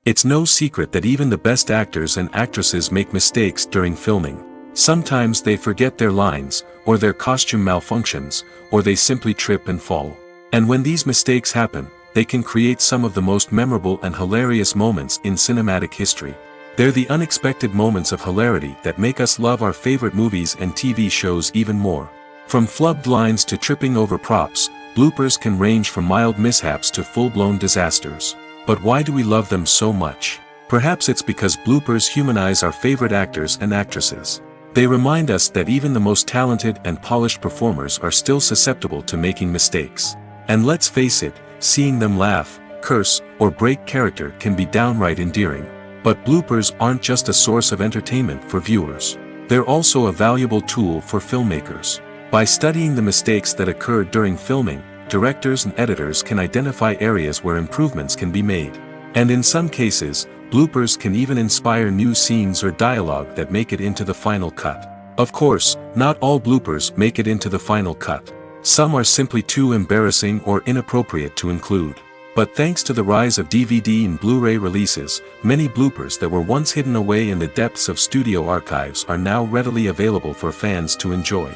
It's no secret that even the best actors and actresses make mistakes during filming. Sometimes they forget their lines, or their costume malfunctions, or they simply trip and fall. And when these mistakes happen, they can create some of the most memorable and hilarious moments in cinematic history. They're the unexpected moments of hilarity that make us love our favorite movies and TV shows even more. From flubbed lines to tripping over props, bloopers can range from mild mishaps to full-blown disasters. But why do we love them so much? Perhaps it's because bloopers humanize our favorite actors and actresses. They remind us that even the most talented and polished performers are still susceptible to making mistakes. And let's face it, seeing them laugh, curse, or break character can be downright endearing. But bloopers aren't just a source of entertainment for viewers. They're also a valuable tool for filmmakers. By studying the mistakes that occurred during filming, directors and editors can identify areas where improvements can be made. And in some cases, bloopers can even inspire new scenes or dialogue that make it into the final cut. Of course, not all bloopers make it into the final cut. Some are simply too embarrassing or inappropriate to include. But thanks to the rise of DVD and Blu-ray releases, many bloopers that were once hidden away in the depths of studio archives are now readily available for fans to enjoy.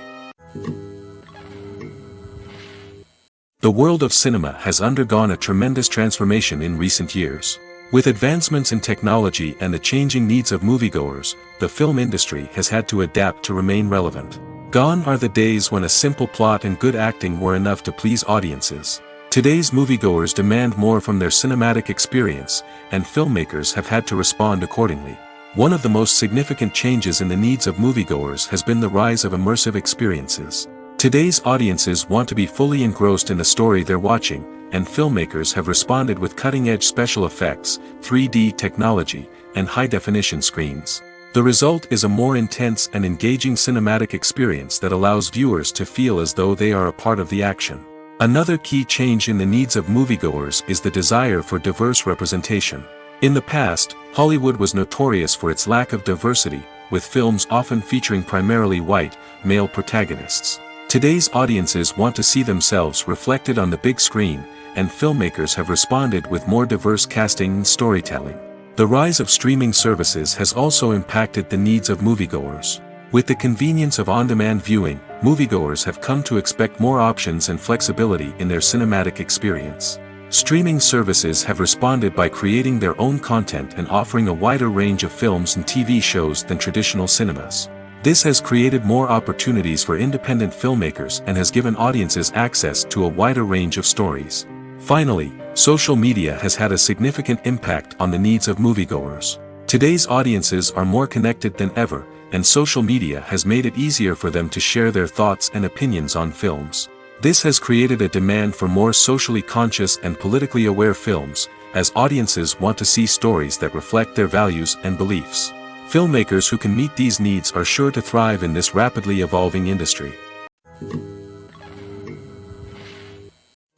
The world of cinema has undergone a tremendous transformation in recent years. With advancements in technology and the changing needs of moviegoers, the film industry has had to adapt to remain relevant. Gone are the days when a simple plot and good acting were enough to please audiences. Today's moviegoers demand more from their cinematic experience, and filmmakers have had to respond accordingly. One of the most significant changes in the needs of moviegoers has been the rise of immersive experiences. Today's audiences want to be fully engrossed in the story they're watching, and filmmakers have responded with cutting-edge special effects, 3D technology, and high-definition screens. The result is a more intense and engaging cinematic experience that allows viewers to feel as though they are a part of the action. Another key change in the needs of moviegoers is the desire for diverse representation. In the past, Hollywood was notorious for its lack of diversity, with films often featuring primarily white, male protagonists. Today's audiences want to see themselves reflected on the big screen, and filmmakers have responded with more diverse casting and storytelling. The rise of streaming services has also impacted the needs of moviegoers. With the convenience of on-demand viewing, moviegoers have come to expect more options and flexibility in their cinematic experience. Streaming services have responded by creating their own content and offering a wider range of films and TV shows than traditional cinemas. This has created more opportunities for independent filmmakers and has given audiences access to a wider range of stories. Finally, social media has had a significant impact on the needs of moviegoers. Today's audiences are more connected than ever, and social media has made it easier for them to share their thoughts and opinions on films. This has created a demand for more socially conscious and politically aware films, as audiences want to see stories that reflect their values and beliefs. Filmmakers who can meet these needs are sure to thrive in this rapidly evolving industry.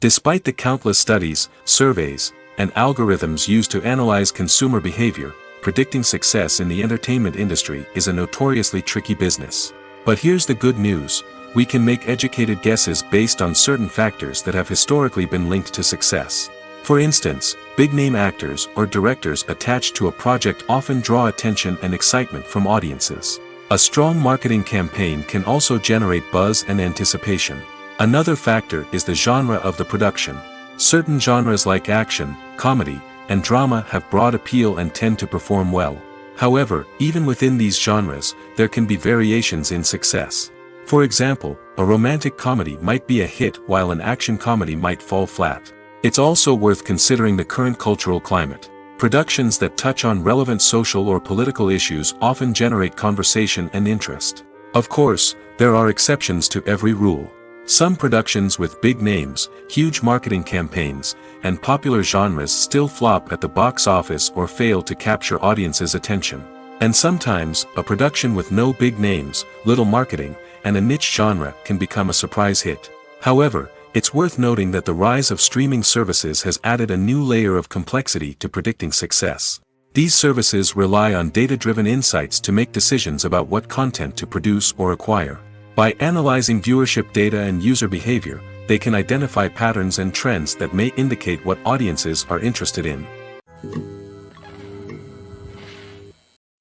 Despite the countless studies, surveys, and algorithms used to analyze consumer behavior, predicting success in the entertainment industry is a notoriously tricky business. But here's the good news: we can make educated guesses based on certain factors that have historically been linked to success. For instance, big-name actors or directors attached to a project often draw attention and excitement from audiences. A strong marketing campaign can also generate buzz and anticipation. Another factor is the genre of the production. Certain genres like action, comedy, and drama have broad appeal and tend to perform well. However, even within these genres, there can be variations in success. For example, a romantic comedy might be a hit while an action comedy might fall flat. It's also worth considering the current cultural climate. Productions that touch on relevant social or political issues often generate conversation and interest. Of course, there are exceptions to every rule. Some productions with big names, huge marketing campaigns, and popular genres still flop at the box office or fail to capture audiences' attention. And sometimes, a production with no big names, little marketing, and a niche genre can become a surprise hit. However, it's worth noting that the rise of streaming services has added a new layer of complexity to predicting success. These services rely on data-driven insights to make decisions about what content to produce or acquire. By analyzing viewership data and user behavior, they can identify patterns and trends that may indicate what audiences are interested in.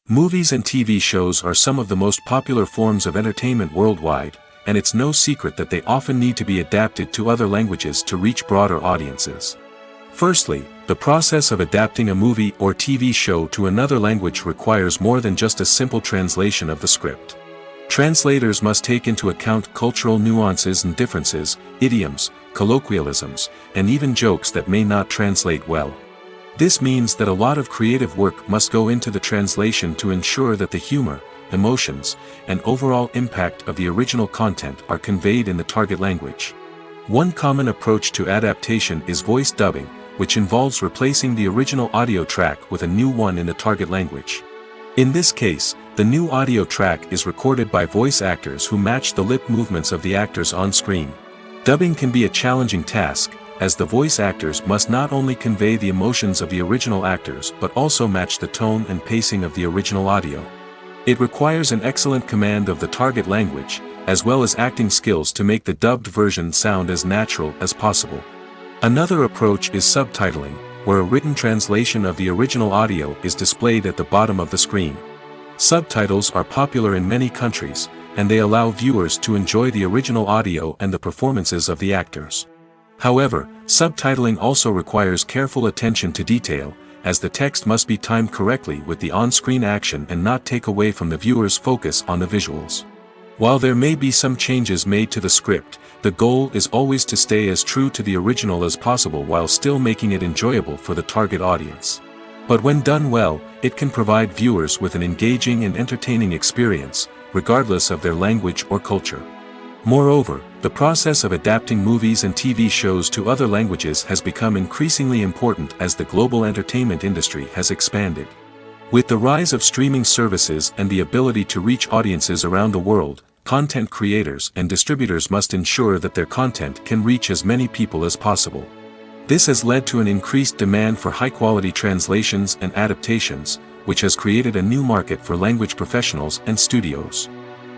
Movies and TV shows are some of the most popular forms of entertainment worldwide, and it's no secret that they often need to be adapted to other languages to reach broader audiences. Firstly, the process of adapting a movie or TV show to another language requires more than just a simple translation of the script. Translators must take into account cultural nuances and differences, idioms, colloquialisms, and even jokes that may not translate well. This means that a lot of creative work must go into the translation to ensure that the humor, emotions, and overall impact of the original content are conveyed in the target language. One common approach to adaptation is voice dubbing, which involves replacing the original audio track with a new one in the target language. In this case, the new audio track is recorded by voice actors who match the lip movements of the actors on screen. Dubbing can be a challenging task, as the voice actors must not only convey the emotions of the original actors but also match the tone and pacing of the original audio. It requires an excellent command of the target language, as well as acting skills to make the dubbed version sound as natural as possible. Another approach is subtitling, where a written translation of the original audio is displayed at the bottom of the screen. Subtitles are popular in many countries, and they allow viewers to enjoy the original audio and the performances of the actors. However, subtitling also requires careful attention to detail, as the text must be timed correctly with the on-screen action and not take away from the viewer's focus on the visuals. While there may be some changes made to the script, the goal is always to stay as true to the original as possible while still making it enjoyable for the target audience. But when done well, it can provide viewers with an engaging and entertaining experience, regardless of their language or culture. Moreover, the process of adapting movies and TV shows to other languages has become increasingly important as the global entertainment industry has expanded. With the rise of streaming services and the ability to reach audiences around the world, content creators and distributors must ensure that their content can reach as many people as possible. This has led to an increased demand for high-quality translations and adaptations, which has created a new market for language professionals and studios.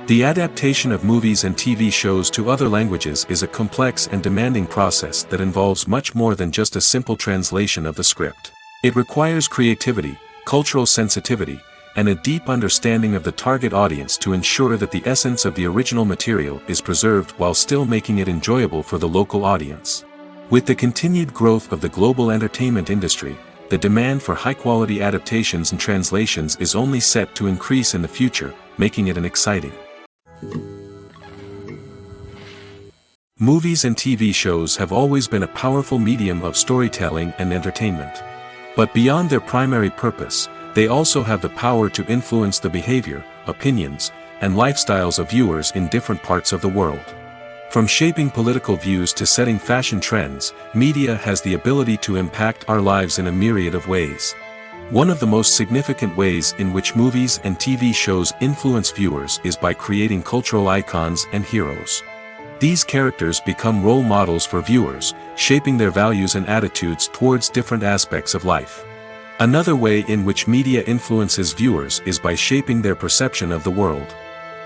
The adaptation of movies and TV shows to other languages is a complex and demanding process that involves much more than just a simple translation of the script. It requires creativity, cultural sensitivity, and a deep understanding of the target audience to ensure that the essence of the original material is preserved while still making it enjoyable for the local audience. With the continued growth of the global entertainment industry, the demand for high-quality adaptations and translations is only set to increase in the future, making it an exciting. Movies and TV shows have always been a powerful medium of storytelling and entertainment. But beyond their primary purpose, they also have the power to influence the behavior, opinions, and lifestyles of viewers in different parts of the world. From shaping political views to setting fashion trends, media has the ability to impact our lives in a myriad of ways. One of the most significant ways in which movies and TV shows influence viewers is by creating cultural icons and heroes. These characters become role models for viewers, shaping their values and attitudes towards different aspects of life. Another way in which media influences viewers is by shaping their perception of the world.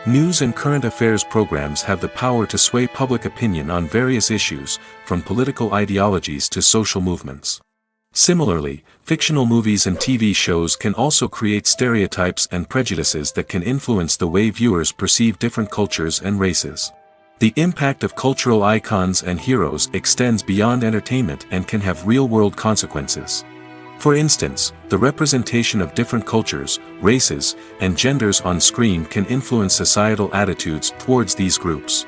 News and current affairs programs have the power to sway public opinion on various issues, from political ideologies to social movements. Similarly, fictional movies and TV shows can also create stereotypes and prejudices that can influence the way viewers perceive different cultures and races. The impact of cultural icons and heroes extends beyond entertainment and can have real-world consequences. For instance, the representation of different cultures, races, and genders on screen can influence societal attitudes towards these groups.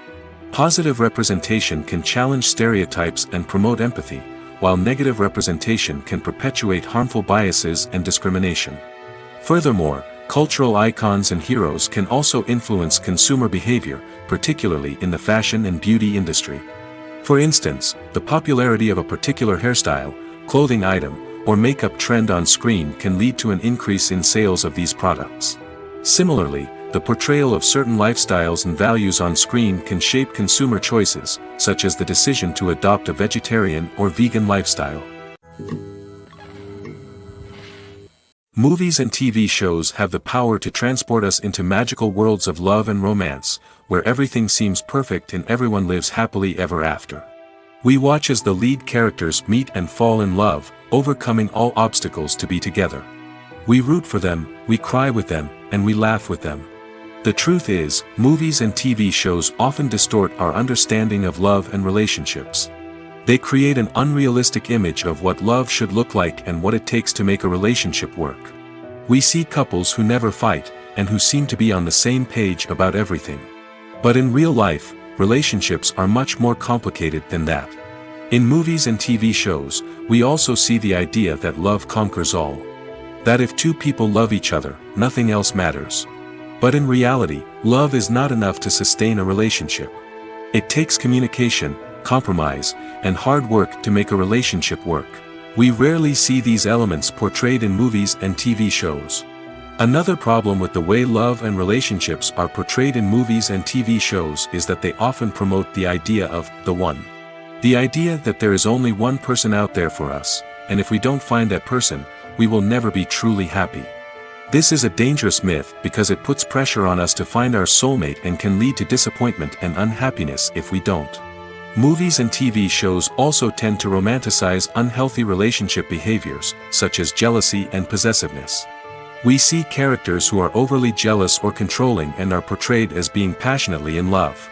Positive representation can challenge stereotypes and promote empathy, while negative representation can perpetuate harmful biases and discrimination. Furthermore, cultural icons and heroes can also influence consumer behavior, particularly in the fashion and beauty industry. For instance, the popularity of a particular hairstyle, clothing item, or makeup trend on screen can lead to an increase in sales of these products. Similarly, the portrayal of certain lifestyles and values on screen can shape consumer choices, such as the decision to adopt a vegetarian or vegan lifestyle. Movies and TV shows have the power to transport us into magical worlds of love and romance, where everything seems perfect and everyone lives happily ever after. We watch as the lead characters meet and fall in love, overcoming all obstacles to be together. We root for them, we cry with them, and we laugh with them. The truth is, movies and TV shows often distort our understanding of love and relationships. They create an unrealistic image of what love should look like and what it takes to make a relationship work. We see couples who never fight, and who seem to be on the same page about everything. But in real life, relationships are much more complicated than that. In movies and TV shows, we also see the idea that love conquers all. That if two people love each other, nothing else matters. But in reality, love is not enough to sustain a relationship. It takes communication, compromise, and hard work to make a relationship work. We rarely see these elements portrayed in movies and TV shows. Another problem with the way love and relationships are portrayed in movies and TV shows is that they often promote the idea of the one. The idea that there is only one person out there for us, and if we don't find that person, we will never be truly happy. This is a dangerous myth because it puts pressure on us to find our soulmate and can lead to disappointment and unhappiness if we don't. Movies and TV shows also tend to romanticize unhealthy relationship behaviors, such as jealousy and possessiveness. We see characters who are overly jealous or controlling and are portrayed as being passionately in love.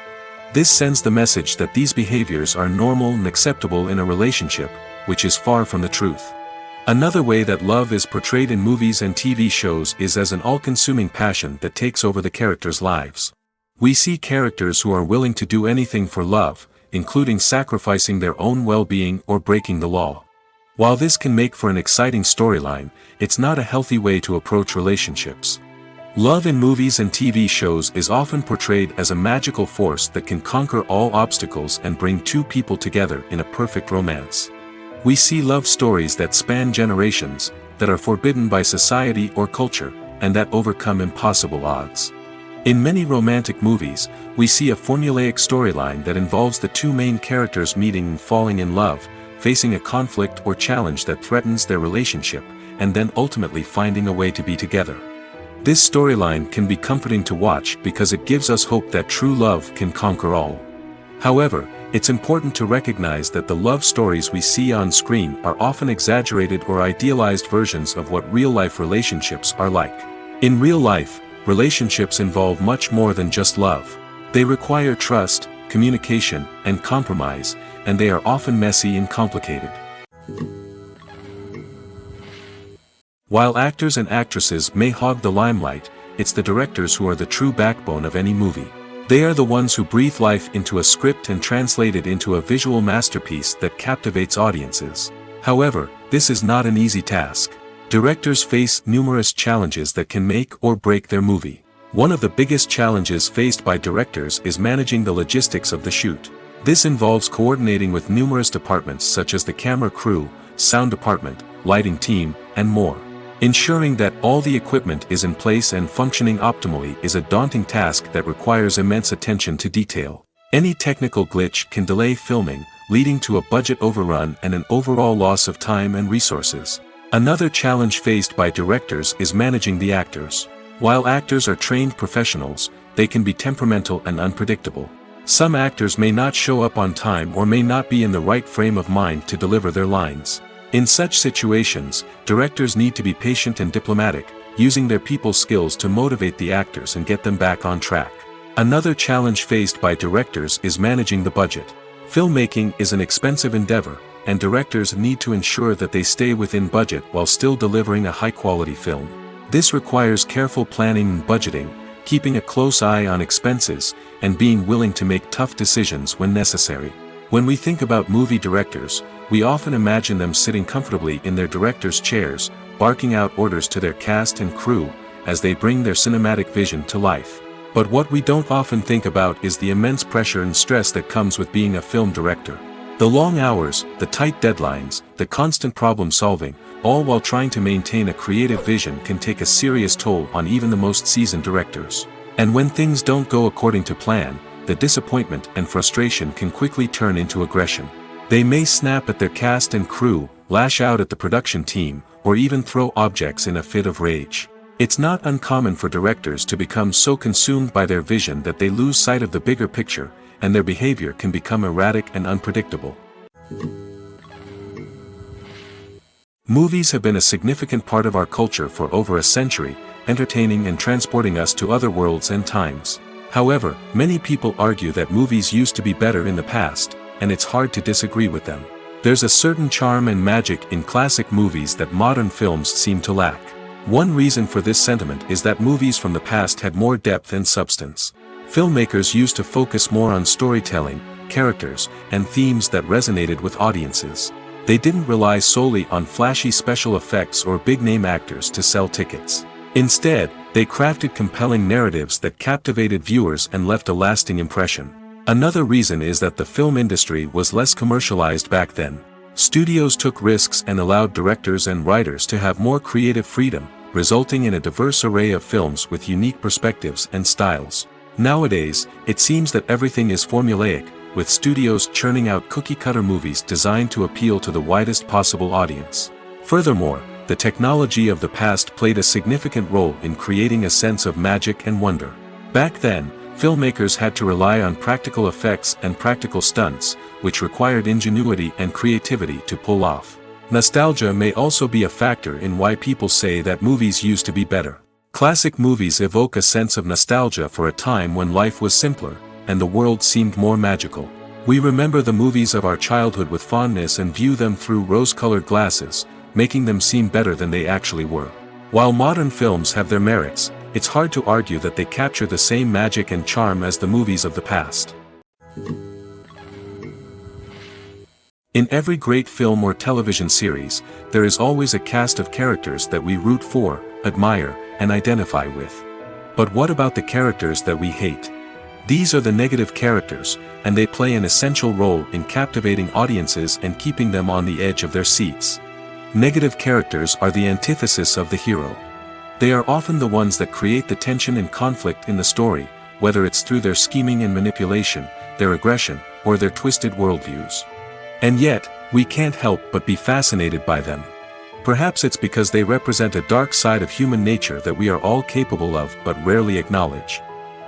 This sends the message that these behaviors are normal and acceptable in a relationship, which is far from the truth. Another way that love is portrayed in movies and TV shows is as an all-consuming passion that takes over the characters' lives. We see characters who are willing to do anything for love, including sacrificing their own well-being or breaking the law. While this can make for an exciting storyline, it's not a healthy way to approach relationships. Love in movies and TV shows is often portrayed as a magical force that can conquer all obstacles and bring two people together in a perfect romance. We see love stories that span generations, that are forbidden by society or culture, and that overcome impossible odds. In many romantic movies, we see a formulaic storyline that involves the two main characters meeting and falling in love, facing a conflict or challenge that threatens their relationship, and then ultimately finding a way to be together. This storyline can be comforting to watch because it gives us hope that true love can conquer all. However, it's important to recognize that the love stories we see on screen are often exaggerated or idealized versions of what real-life relationships are like. In real life, relationships involve much more than just love. They require trust, communication, and compromise, and they are often messy and complicated. While actors and actresses may hog the limelight, it's the directors who are the true backbone of any movie. They are the ones who breathe life into a script and translate it into a visual masterpiece that captivates audiences. However, this is not an easy task. Directors face numerous challenges that can make or break their movie. One of the biggest challenges faced by directors is managing the logistics of the shoot. This involves coordinating with numerous departments such as the camera crew, sound department, lighting team, and more. Ensuring that all the equipment is in place and functioning optimally is a daunting task that requires immense attention to detail. Any technical glitch can delay filming, leading to a budget overrun and an overall loss of time and resources. Another challenge faced by directors is managing the actors. While actors are trained professionals, they can be temperamental and unpredictable. Some actors may not show up on time or may not be in the right frame of mind to deliver their lines. In such situations, directors need to be patient and diplomatic, using their people skills to motivate the actors and get them back on track. Another challenge faced by directors is managing the budget. Filmmaking is an expensive endeavor, and directors need to ensure that they stay within budget while still delivering a high-quality film. This requires careful planning and budgeting, keeping a close eye on expenses, and being willing to make tough decisions when necessary. When we think about movie directors, we often imagine them sitting comfortably in their director's chairs, barking out orders to their cast and crew, as they bring their cinematic vision to life. But what we don't often think about is the immense pressure and stress that comes with being a film director. The long hours, the tight deadlines, the constant problem solving, all while trying to maintain a creative vision can take a serious toll on even the most seasoned directors. And when things don't go according to plan, the disappointment and frustration can quickly turn into aggression. They may snap at their cast and crew, lash out at the production team, or even throw objects in a fit of rage. It's not uncommon for directors to become so consumed by their vision that they lose sight of the bigger picture, and their behavior can become erratic and unpredictable. Movies have been a significant part of our culture for over a century, entertaining and transporting us to other worlds and times. However, many people argue that movies used to be better in the past, and it's hard to disagree with them. There's a certain charm and magic in classic movies that modern films seem to lack. One reason for this sentiment is that movies from the past had more depth and substance. Filmmakers used to focus more on storytelling, characters, and themes that resonated with audiences. They didn't rely solely on flashy special effects or big-name actors to sell tickets. Instead, they crafted compelling narratives that captivated viewers and left a lasting impression. Another reason is that the film industry was less commercialized back then. Studios took risks and allowed directors and writers to have more creative freedom, resulting in a diverse array of films with unique perspectives and styles. Nowadays, it seems that everything is formulaic, with studios churning out cookie-cutter movies designed to appeal to the widest possible audience. Furthermore, the technology of the past played a significant role in creating a sense of magic and wonder. Back then, filmmakers had to rely on practical effects and practical stunts, which required ingenuity and creativity to pull off. Nostalgia may also be a factor in why people say that movies used to be better. Classic movies evoke a sense of nostalgia for a time when life was simpler, and the world seemed more magical. We remember the movies of our childhood with fondness and view them through rose-colored glasses, making them seem better than they actually were. While modern films have their merits, it's hard to argue that they capture the same magic and charm as the movies of the past. In every great film or television series, there is always a cast of characters that we root for, admire, and identify with. But what about the characters that we hate? These are the negative characters, and they play an essential role in captivating audiences and keeping them on the edge of their seats. Negative characters are the antithesis of the hero. They are often the ones that create the tension and conflict in the story, whether it's through their scheming and manipulation, their aggression, or their twisted worldviews. And yet, we can't help but be fascinated by them. Perhaps it's because they represent a dark side of human nature that we are all capable of but rarely acknowledge.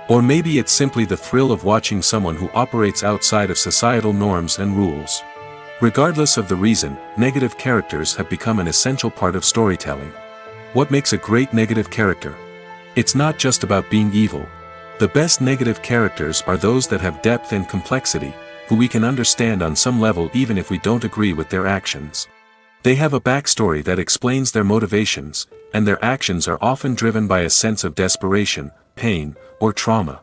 Or maybe it's simply the thrill of watching someone who operates outside of societal norms and rules. Regardless of the reason, negative characters have become an essential part of storytelling. What makes a great negative character? It's not just about being evil. The best negative characters are those that have depth and complexity, who we can understand on some level even if we don't agree with their actions. They have a backstory that explains their motivations, and their actions are often driven by a sense of desperation, pain, or trauma.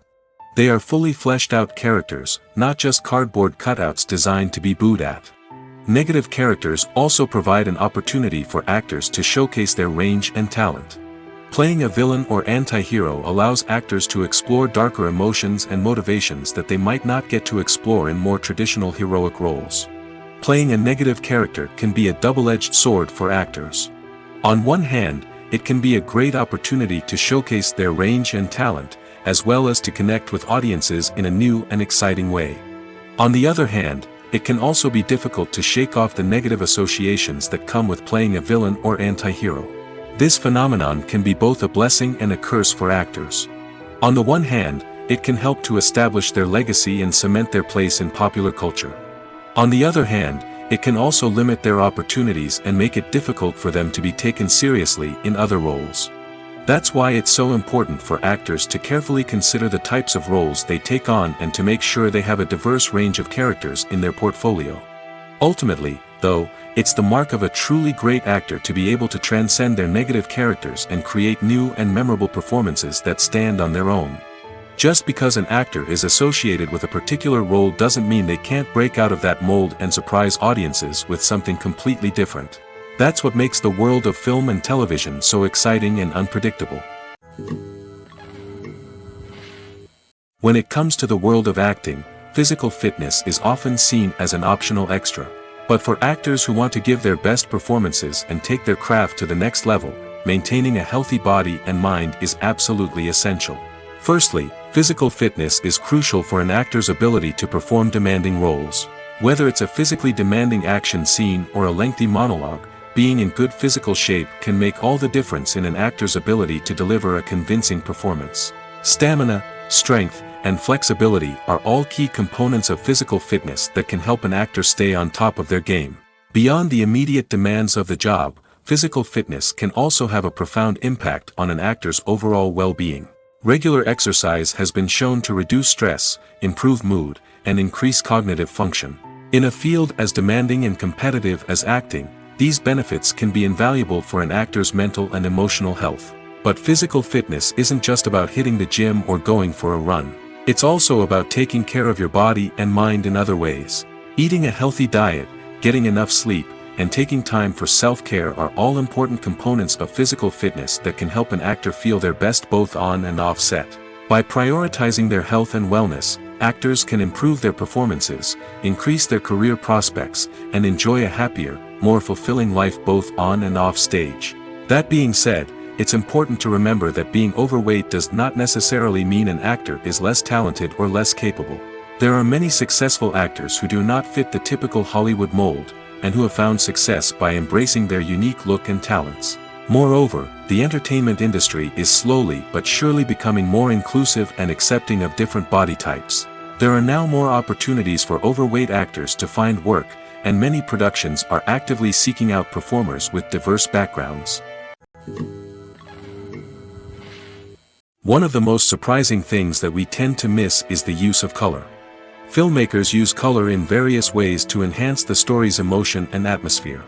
They are fully fleshed out characters, not just cardboard cutouts designed to be booed at. Negative characters also provide an opportunity for actors to showcase their range and talent. Playing a villain or anti-hero allows actors to explore darker emotions and motivations that they might not get to explore in more traditional heroic roles. Playing a negative character can be a double-edged sword for actors. On one hand, it can be a great opportunity to showcase their range and talent, as well as to connect with audiences in a new and exciting way. On the other hand, it can also be difficult to shake off the negative associations that come with playing a villain or anti-hero. This phenomenon can be both a blessing and a curse for actors. On the one hand, it can help to establish their legacy and cement their place in popular culture. On the other hand, it can also limit their opportunities and make it difficult for them to be taken seriously in other roles. That's why it's so important for actors to carefully consider the types of roles they take on and to make sure they have a diverse range of characters in their portfolio. Ultimately, though, it's the mark of a truly great actor to be able to transcend their negative characters and create new and memorable performances that stand on their own. Just because an actor is associated with a particular role doesn't mean they can't break out of that mold and surprise audiences with something completely different. That's what makes the world of film and television so exciting and unpredictable. When it comes to the world of acting, physical fitness is often seen as an optional extra. But for actors who want to give their best performances and take their craft to the next level, maintaining a healthy body and mind is absolutely essential. Firstly, physical fitness is crucial for an actor's ability to perform demanding roles. Whether it's a physically demanding action scene or a lengthy monologue, being in good physical shape can make all the difference in an actor's ability to deliver a convincing performance. Stamina, strength, and flexibility are all key components of physical fitness that can help an actor stay on top of their game. Beyond the immediate demands of the job, physical fitness can also have a profound impact on an actor's overall well-being. Regular exercise has been shown to reduce stress, improve mood, and increase cognitive function. In a field as demanding and competitive as acting, these benefits can be invaluable for an actor's mental and emotional health. But physical fitness isn't just about hitting the gym or going for a run. It's also about taking care of your body and mind in other ways. Eating a healthy diet, getting enough sleep, and taking time for self-care are all important components of physical fitness that can help an actor feel their best both on and off set. By prioritizing their health and wellness, actors can improve their performances, increase their career prospects, and enjoy a happier, more fulfilling life both on and off stage. That being said, it's important to remember that being overweight does not necessarily mean an actor is less talented or less capable. There are many successful actors who do not fit the typical Hollywood mold, and who have found success by embracing their unique look and talents. Moreover, the entertainment industry is slowly but surely becoming more inclusive and accepting of different body types. There are now more opportunities for overweight actors to find work, and many productions are actively seeking out performers with diverse backgrounds. One of the most surprising things that we tend to miss is the use of color. Filmmakers use color in various ways to enhance the story's emotion and atmosphere.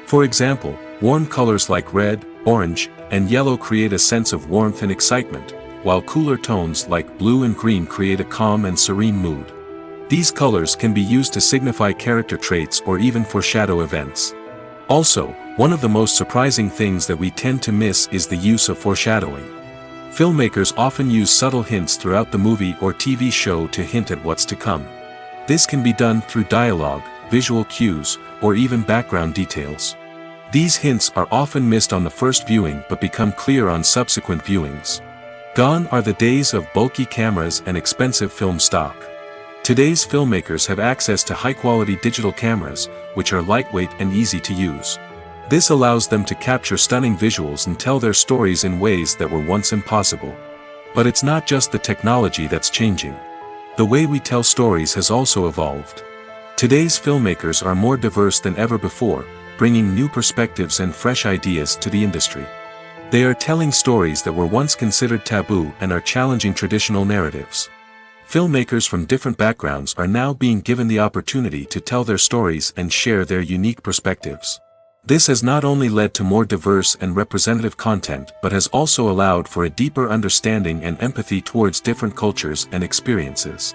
For example, warm colors like red, orange, and yellow create a sense of warmth and excitement, while cooler tones like blue and green create a calm and serene mood. These colors can be used to signify character traits or even foreshadow events. Also, one of the most surprising things that we tend to miss is the use of foreshadowing. Filmmakers often use subtle hints throughout the movie or TV show to hint at what's to come. This can be done through dialogue, visual cues, or even background details. These hints are often missed on the first viewing but become clear on subsequent viewings. Gone are the days of bulky cameras and expensive film stock. Today's filmmakers have access to high-quality digital cameras, which are lightweight and easy to use. This allows them to capture stunning visuals and tell their stories in ways that were once impossible. But it's not just the technology that's changing. The way we tell stories has also evolved. Today's filmmakers are more diverse than ever before, bringing new perspectives and fresh ideas to the industry. They are telling stories that were once considered taboo and are challenging traditional narratives. Filmmakers from different backgrounds are now being given the opportunity to tell their stories and share their unique perspectives. This has not only led to more diverse and representative content but has also allowed for a deeper understanding and empathy towards different cultures and experiences.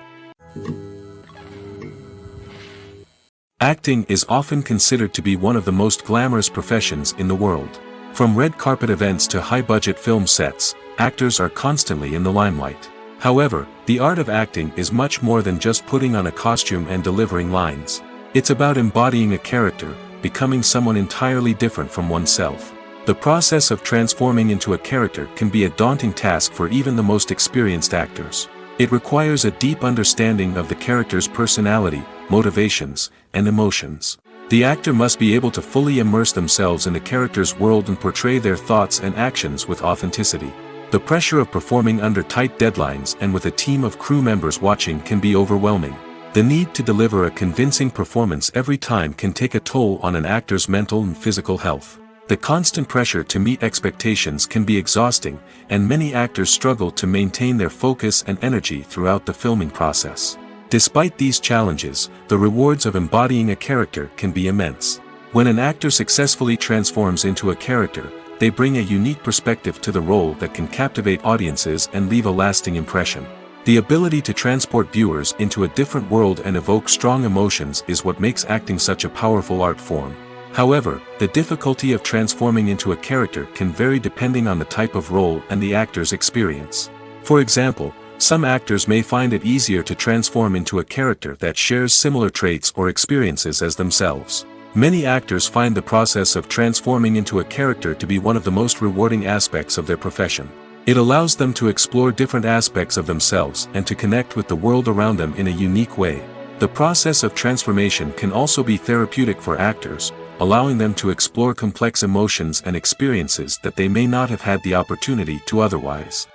Acting is often considered to be one of the most glamorous professions in the world. From red carpet events to high-budget film sets, actors are constantly in the limelight. However, the art of acting is much more than just putting on a costume and delivering lines. It's about embodying a character, becoming someone entirely different from oneself. The process of transforming into a character can be a daunting task for even the most experienced actors. It requires a deep understanding of the character's personality, motivations, and emotions. The actor must be able to fully immerse themselves in the character's world and portray their thoughts and actions with authenticity. The pressure of performing under tight deadlines and with a team of crew members watching can be overwhelming. The need to deliver a convincing performance every time can take a toll on an actor's mental and physical health. The constant pressure to meet expectations can be exhausting, and many actors struggle to maintain their focus and energy throughout the filming process. Despite these challenges, the rewards of embodying a character can be immense. When an actor successfully transforms into a character, they bring a unique perspective to the role that can captivate audiences and leave a lasting impression. The ability to transport viewers into a different world and evoke strong emotions is what makes acting such a powerful art form. However, the difficulty of transforming into a character can vary depending on the type of role and the actor's experience. For example, some actors may find it easier to transform into a character that shares similar traits or experiences as themselves. Many actors find the process of transforming into a character to be one of the most rewarding aspects of their profession. It allows them to explore different aspects of themselves and to connect with the world around them in a unique way. The process of transformation can also be therapeutic for actors, allowing them to explore complex emotions and experiences that they may not have had the opportunity to otherwise.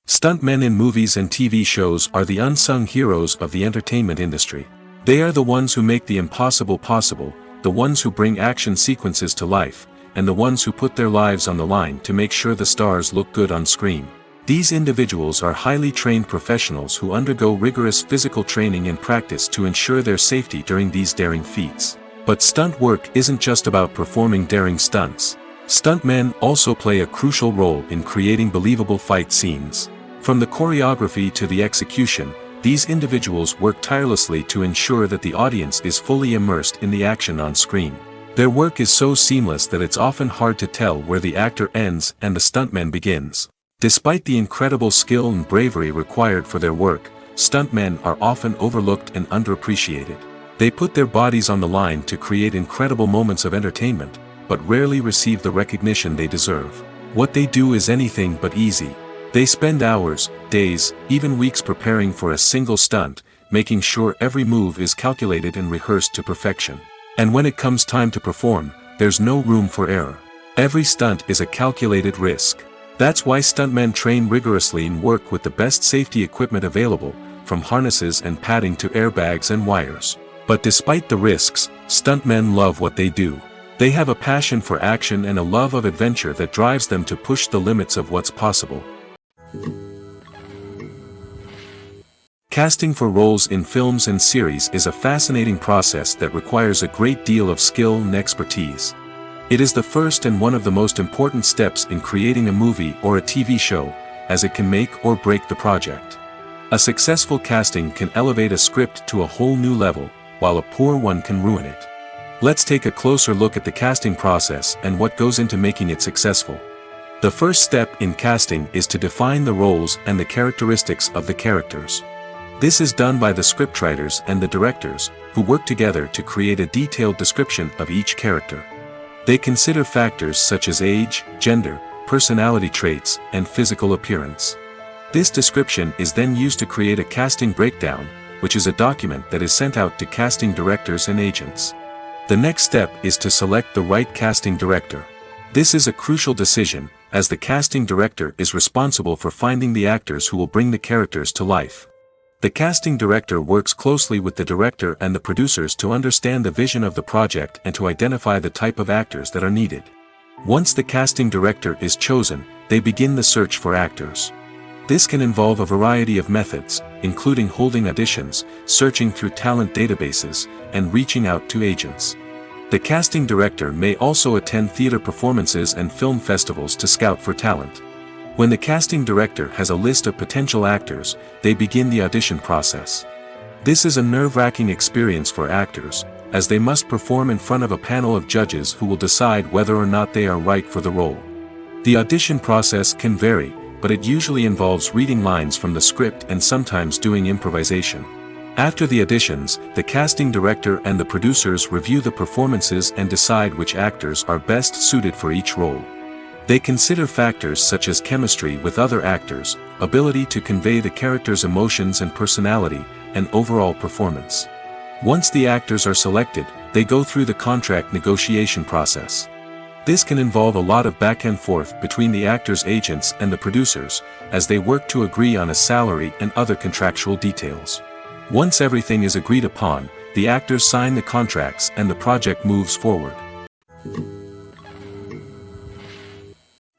Stuntmen in movies and TV shows are the unsung heroes of the entertainment industry. They are the ones who make the impossible possible, the ones who bring action sequences to life, and the ones who put their lives on the line to make sure the stars look good on screen. These individuals are highly trained professionals who undergo rigorous physical training and practice to ensure their safety during these daring feats. But stunt work isn't just about performing daring stunts. Stuntmen also play a crucial role in creating believable fight scenes. From the choreography to the execution, these individuals work tirelessly to ensure that the audience is fully immersed in the action on screen. Their work is so seamless that it's often hard to tell where the actor ends and the stuntman begins. Despite the incredible skill and bravery required for their work, stuntmen are often overlooked and underappreciated. They put their bodies on the line to create incredible moments of entertainment, but rarely receive the recognition they deserve. What they do is anything but easy. They spend hours, days, even weeks preparing for a single stunt, making sure every move is calculated and rehearsed to perfection. And when it comes time to perform, there's no room for error. Every stunt is a calculated risk. That's why stuntmen train rigorously and work with the best safety equipment available, from harnesses and padding to airbags and wires. But despite the risks, stuntmen love what they do. They have a passion for action and a love of adventure that drives them to push the limits of what's possible. Casting for roles in films and series is a fascinating process that requires a great deal of skill and expertise. It is the first and one of the most important steps in creating a movie or a TV show, as it can make or break the project. A successful casting can elevate a script to a whole new level, while a poor one can ruin it. Let's take a closer look at the casting process and what goes into making it successful. The first step in casting is to define the roles and the characteristics of the characters. This is done by the scriptwriters and the directors, who work together to create a detailed description of each character. They consider factors such as age, gender, personality traits, and physical appearance. This description is then used to create a casting breakdown, which is a document that is sent out to casting directors and agents. The next step is to select the right casting director. This is a crucial decision, as the casting director is responsible for finding the actors who will bring the characters to life. The casting director works closely with the director and the producers to understand the vision of the project and to identify the type of actors that are needed. Once the casting director is chosen, they begin the search for actors. This can involve a variety of methods, including holding auditions, searching through talent databases, and reaching out to agents. The casting director may also attend theater performances and film festivals to scout for talent. When the casting director has a list of potential actors, they begin the audition process. This is a nerve-wracking experience for actors, as they must perform in front of a panel of judges who will decide whether or not they are right for the role. The audition process can vary, but it usually involves reading lines from the script and sometimes doing improvisation. After the auditions, the casting director and the producers review the performances and decide which actors are best suited for each role. They consider factors such as chemistry with other actors, ability to convey the character's emotions and personality, and overall performance. Once the actors are selected, they go through the contract negotiation process. This can involve a lot of back and forth between the actors' agents and the producers, as they work to agree on a salary and other contractual details. Once everything is agreed upon, the actors sign the contracts and the project moves forward.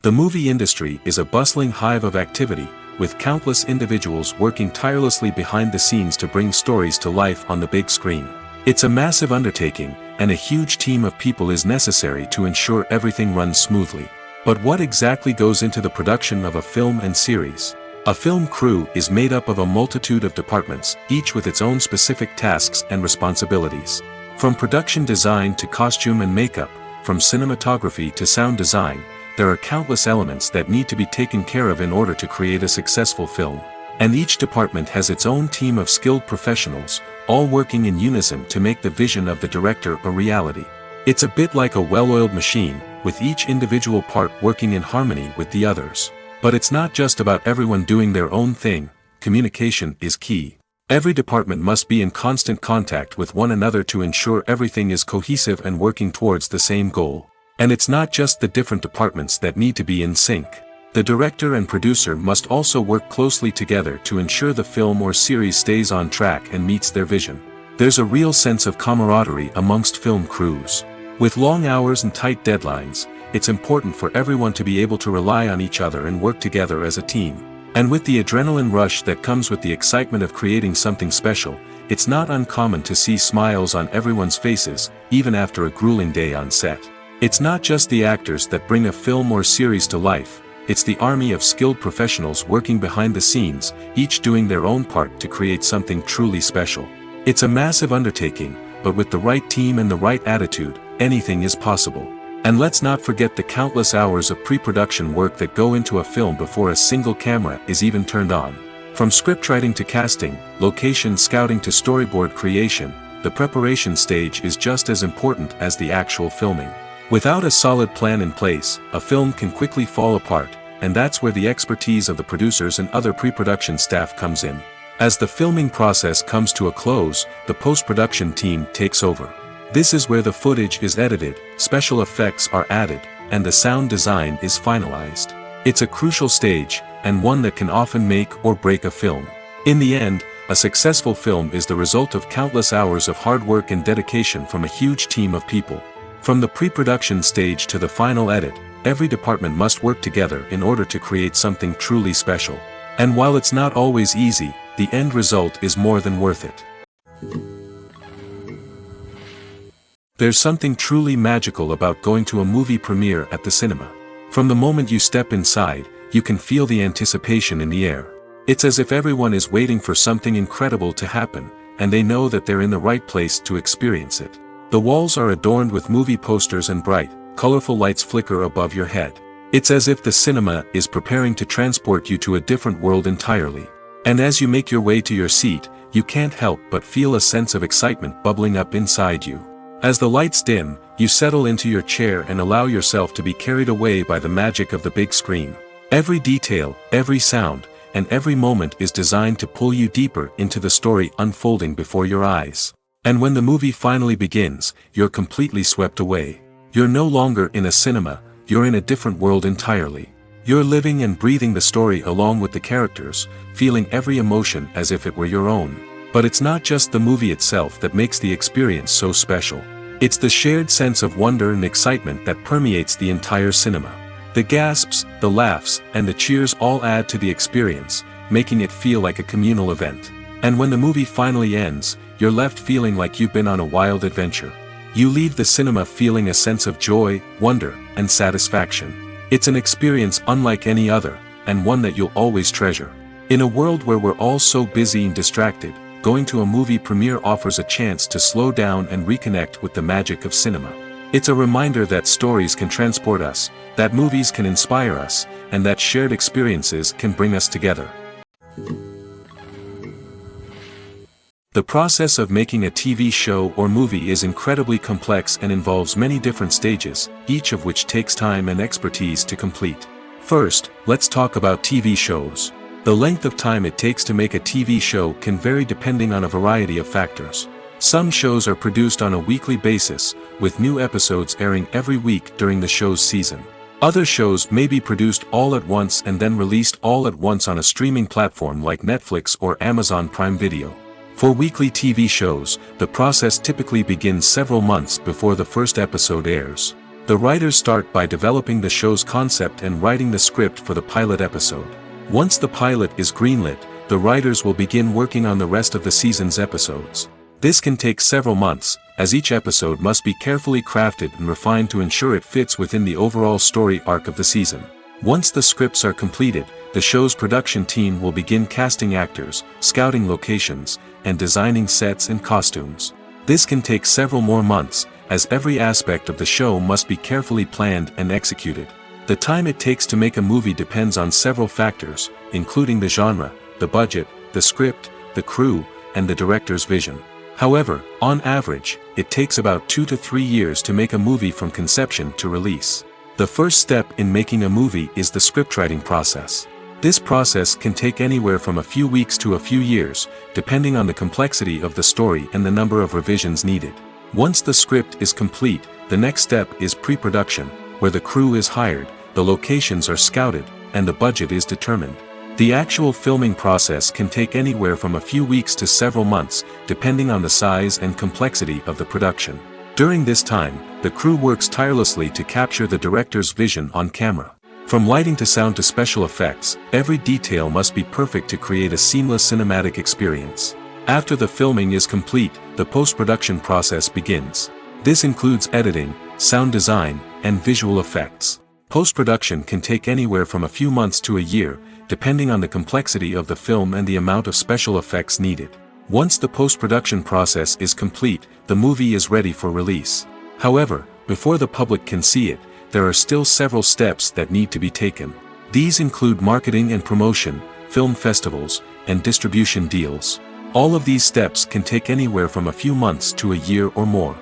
The movie industry is a bustling hive of activity, with countless individuals working tirelessly behind the scenes to bring stories to life on the big screen. It's a massive undertaking, and a huge team of people is necessary to ensure everything runs smoothly. But what exactly goes into the production of a film and series? A film crew is made up of a multitude of departments, each with its own specific tasks and responsibilities. From production design to costume and makeup, from cinematography to sound design, there are countless elements that need to be taken care of in order to create a successful film. And each department has its own team of skilled professionals, all working in unison to make the vision of the director a reality. It's a bit like a well-oiled machine, with each individual part working in harmony with the others. But it's not just about everyone doing their own thing. Communication is key. Every department must be in constant contact with one another to ensure everything is cohesive and working towards the same goal. And it's not just the different departments that need to be in sync. The director and producer must also work closely together to ensure the film or series stays on track and meets their vision. There's a real sense of camaraderie amongst film crews. With long hours and tight deadlines, it's important for everyone to be able to rely on each other and work together as a team. And with the adrenaline rush that comes with the excitement of creating something special, it's not uncommon to see smiles on everyone's faces, even after a grueling day on set. It's not just the actors that bring a film or series to life, it's the army of skilled professionals working behind the scenes, each doing their own part to create something truly special. It's a massive undertaking, but with the right team and the right attitude, anything is possible. And let's not forget the countless hours of pre-production work that go into a film before a single camera is even turned on. From scriptwriting to casting, location scouting to storyboard creation, the preparation stage is just as important as the actual filming. Without a solid plan in place, a film can quickly fall apart, and that's where the expertise of the producers and other pre-production staff comes in. As the filming process comes to a close, the post-production team takes over. This is where the footage is edited, special effects are added, and the sound design is finalized. It's a crucial stage, and one that can often make or break a film. In the end, a successful film is the result of countless hours of hard work and dedication from a huge team of people. From the pre-production stage to the final edit, every department must work together in order to create something truly special. And while it's not always easy, the end result is more than worth it. There's something truly magical about going to a movie premiere at the cinema. From the moment you step inside, you can feel the anticipation in the air. It's as if everyone is waiting for something incredible to happen, and they know that they're in the right place to experience it. The walls are adorned with movie posters and bright, colorful lights flicker above your head. It's as if the cinema is preparing to transport you to a different world entirely. And as you make your way to your seat, you can't help but feel a sense of excitement bubbling up inside you. As the lights dim, you settle into your chair and allow yourself to be carried away by the magic of the big screen. Every detail, every sound, and every moment is designed to pull you deeper into the story unfolding before your eyes. And when the movie finally begins, you're completely swept away. You're no longer in a cinema, you're in a different world entirely. You're living and breathing the story along with the characters, feeling every emotion as if it were your own. But it's not just the movie itself that makes the experience so special. It's the shared sense of wonder and excitement that permeates the entire cinema. The gasps, the laughs, and the cheers all add to the experience, making it feel like a communal event. And when the movie finally ends, you're left feeling like you've been on a wild adventure. You leave the cinema feeling a sense of joy, wonder, and satisfaction. It's an experience unlike any other, and one that you'll always treasure. In a world where we're all so busy and distracted, going to a movie premiere offers a chance to slow down and reconnect with the magic of cinema. It's a reminder that stories can transport us, that movies can inspire us, and that shared experiences can bring us together. The process of making a TV show or movie is incredibly complex and involves many different stages, each of which takes time and expertise to complete. First, let's talk about TV shows. The length of time it takes to make a TV show can vary depending on a variety of factors. Some shows are produced on a weekly basis, with new episodes airing every week during the show's season. Other shows may be produced all at once and then released all at once on a streaming platform like Netflix or Amazon Prime Video. For weekly TV shows, the process typically begins several months before the first episode airs. The writers start by developing the show's concept and writing the script for the pilot episode. Once the pilot is greenlit, the writers will begin working on the rest of the season's episodes. This can take several months, as each episode must be carefully crafted and refined to ensure it fits within the overall story arc of the season. Once the scripts are completed, the show's production team will begin casting actors, scouting locations, and designing sets and costumes. This can take several more months, as every aspect of the show must be carefully planned and executed. The time it takes to make a movie depends on several factors, including the genre, the budget, the script, the crew, and the director's vision. However, on average, it takes about 2 to 3 years to make a movie from conception to release. The first step in making a movie is the scriptwriting process. This process can take anywhere from a few weeks to a few years, depending on the complexity of the story and the number of revisions needed. Once the script is complete, the next step is pre-production, where the crew is hired, the locations are scouted, and the budget is determined. The actual filming process can take anywhere from a few weeks to several months, depending on the size and complexity of the production. During this time, the crew works tirelessly to capture the director's vision on camera. From lighting to sound to special effects, every detail must be perfect to create a seamless cinematic experience. After the filming is complete, the post-production process begins. This includes editing, sound design, and visual effects. Post-production can take anywhere from a few months to a year, depending on the complexity of the film and the amount of special effects needed. Once the post-production process is complete, the movie is ready for release. However, before the public can see it, there are still several steps that need to be taken. These include marketing and promotion, film festivals, and distribution deals. All of these steps can take anywhere from a few months to a year or more.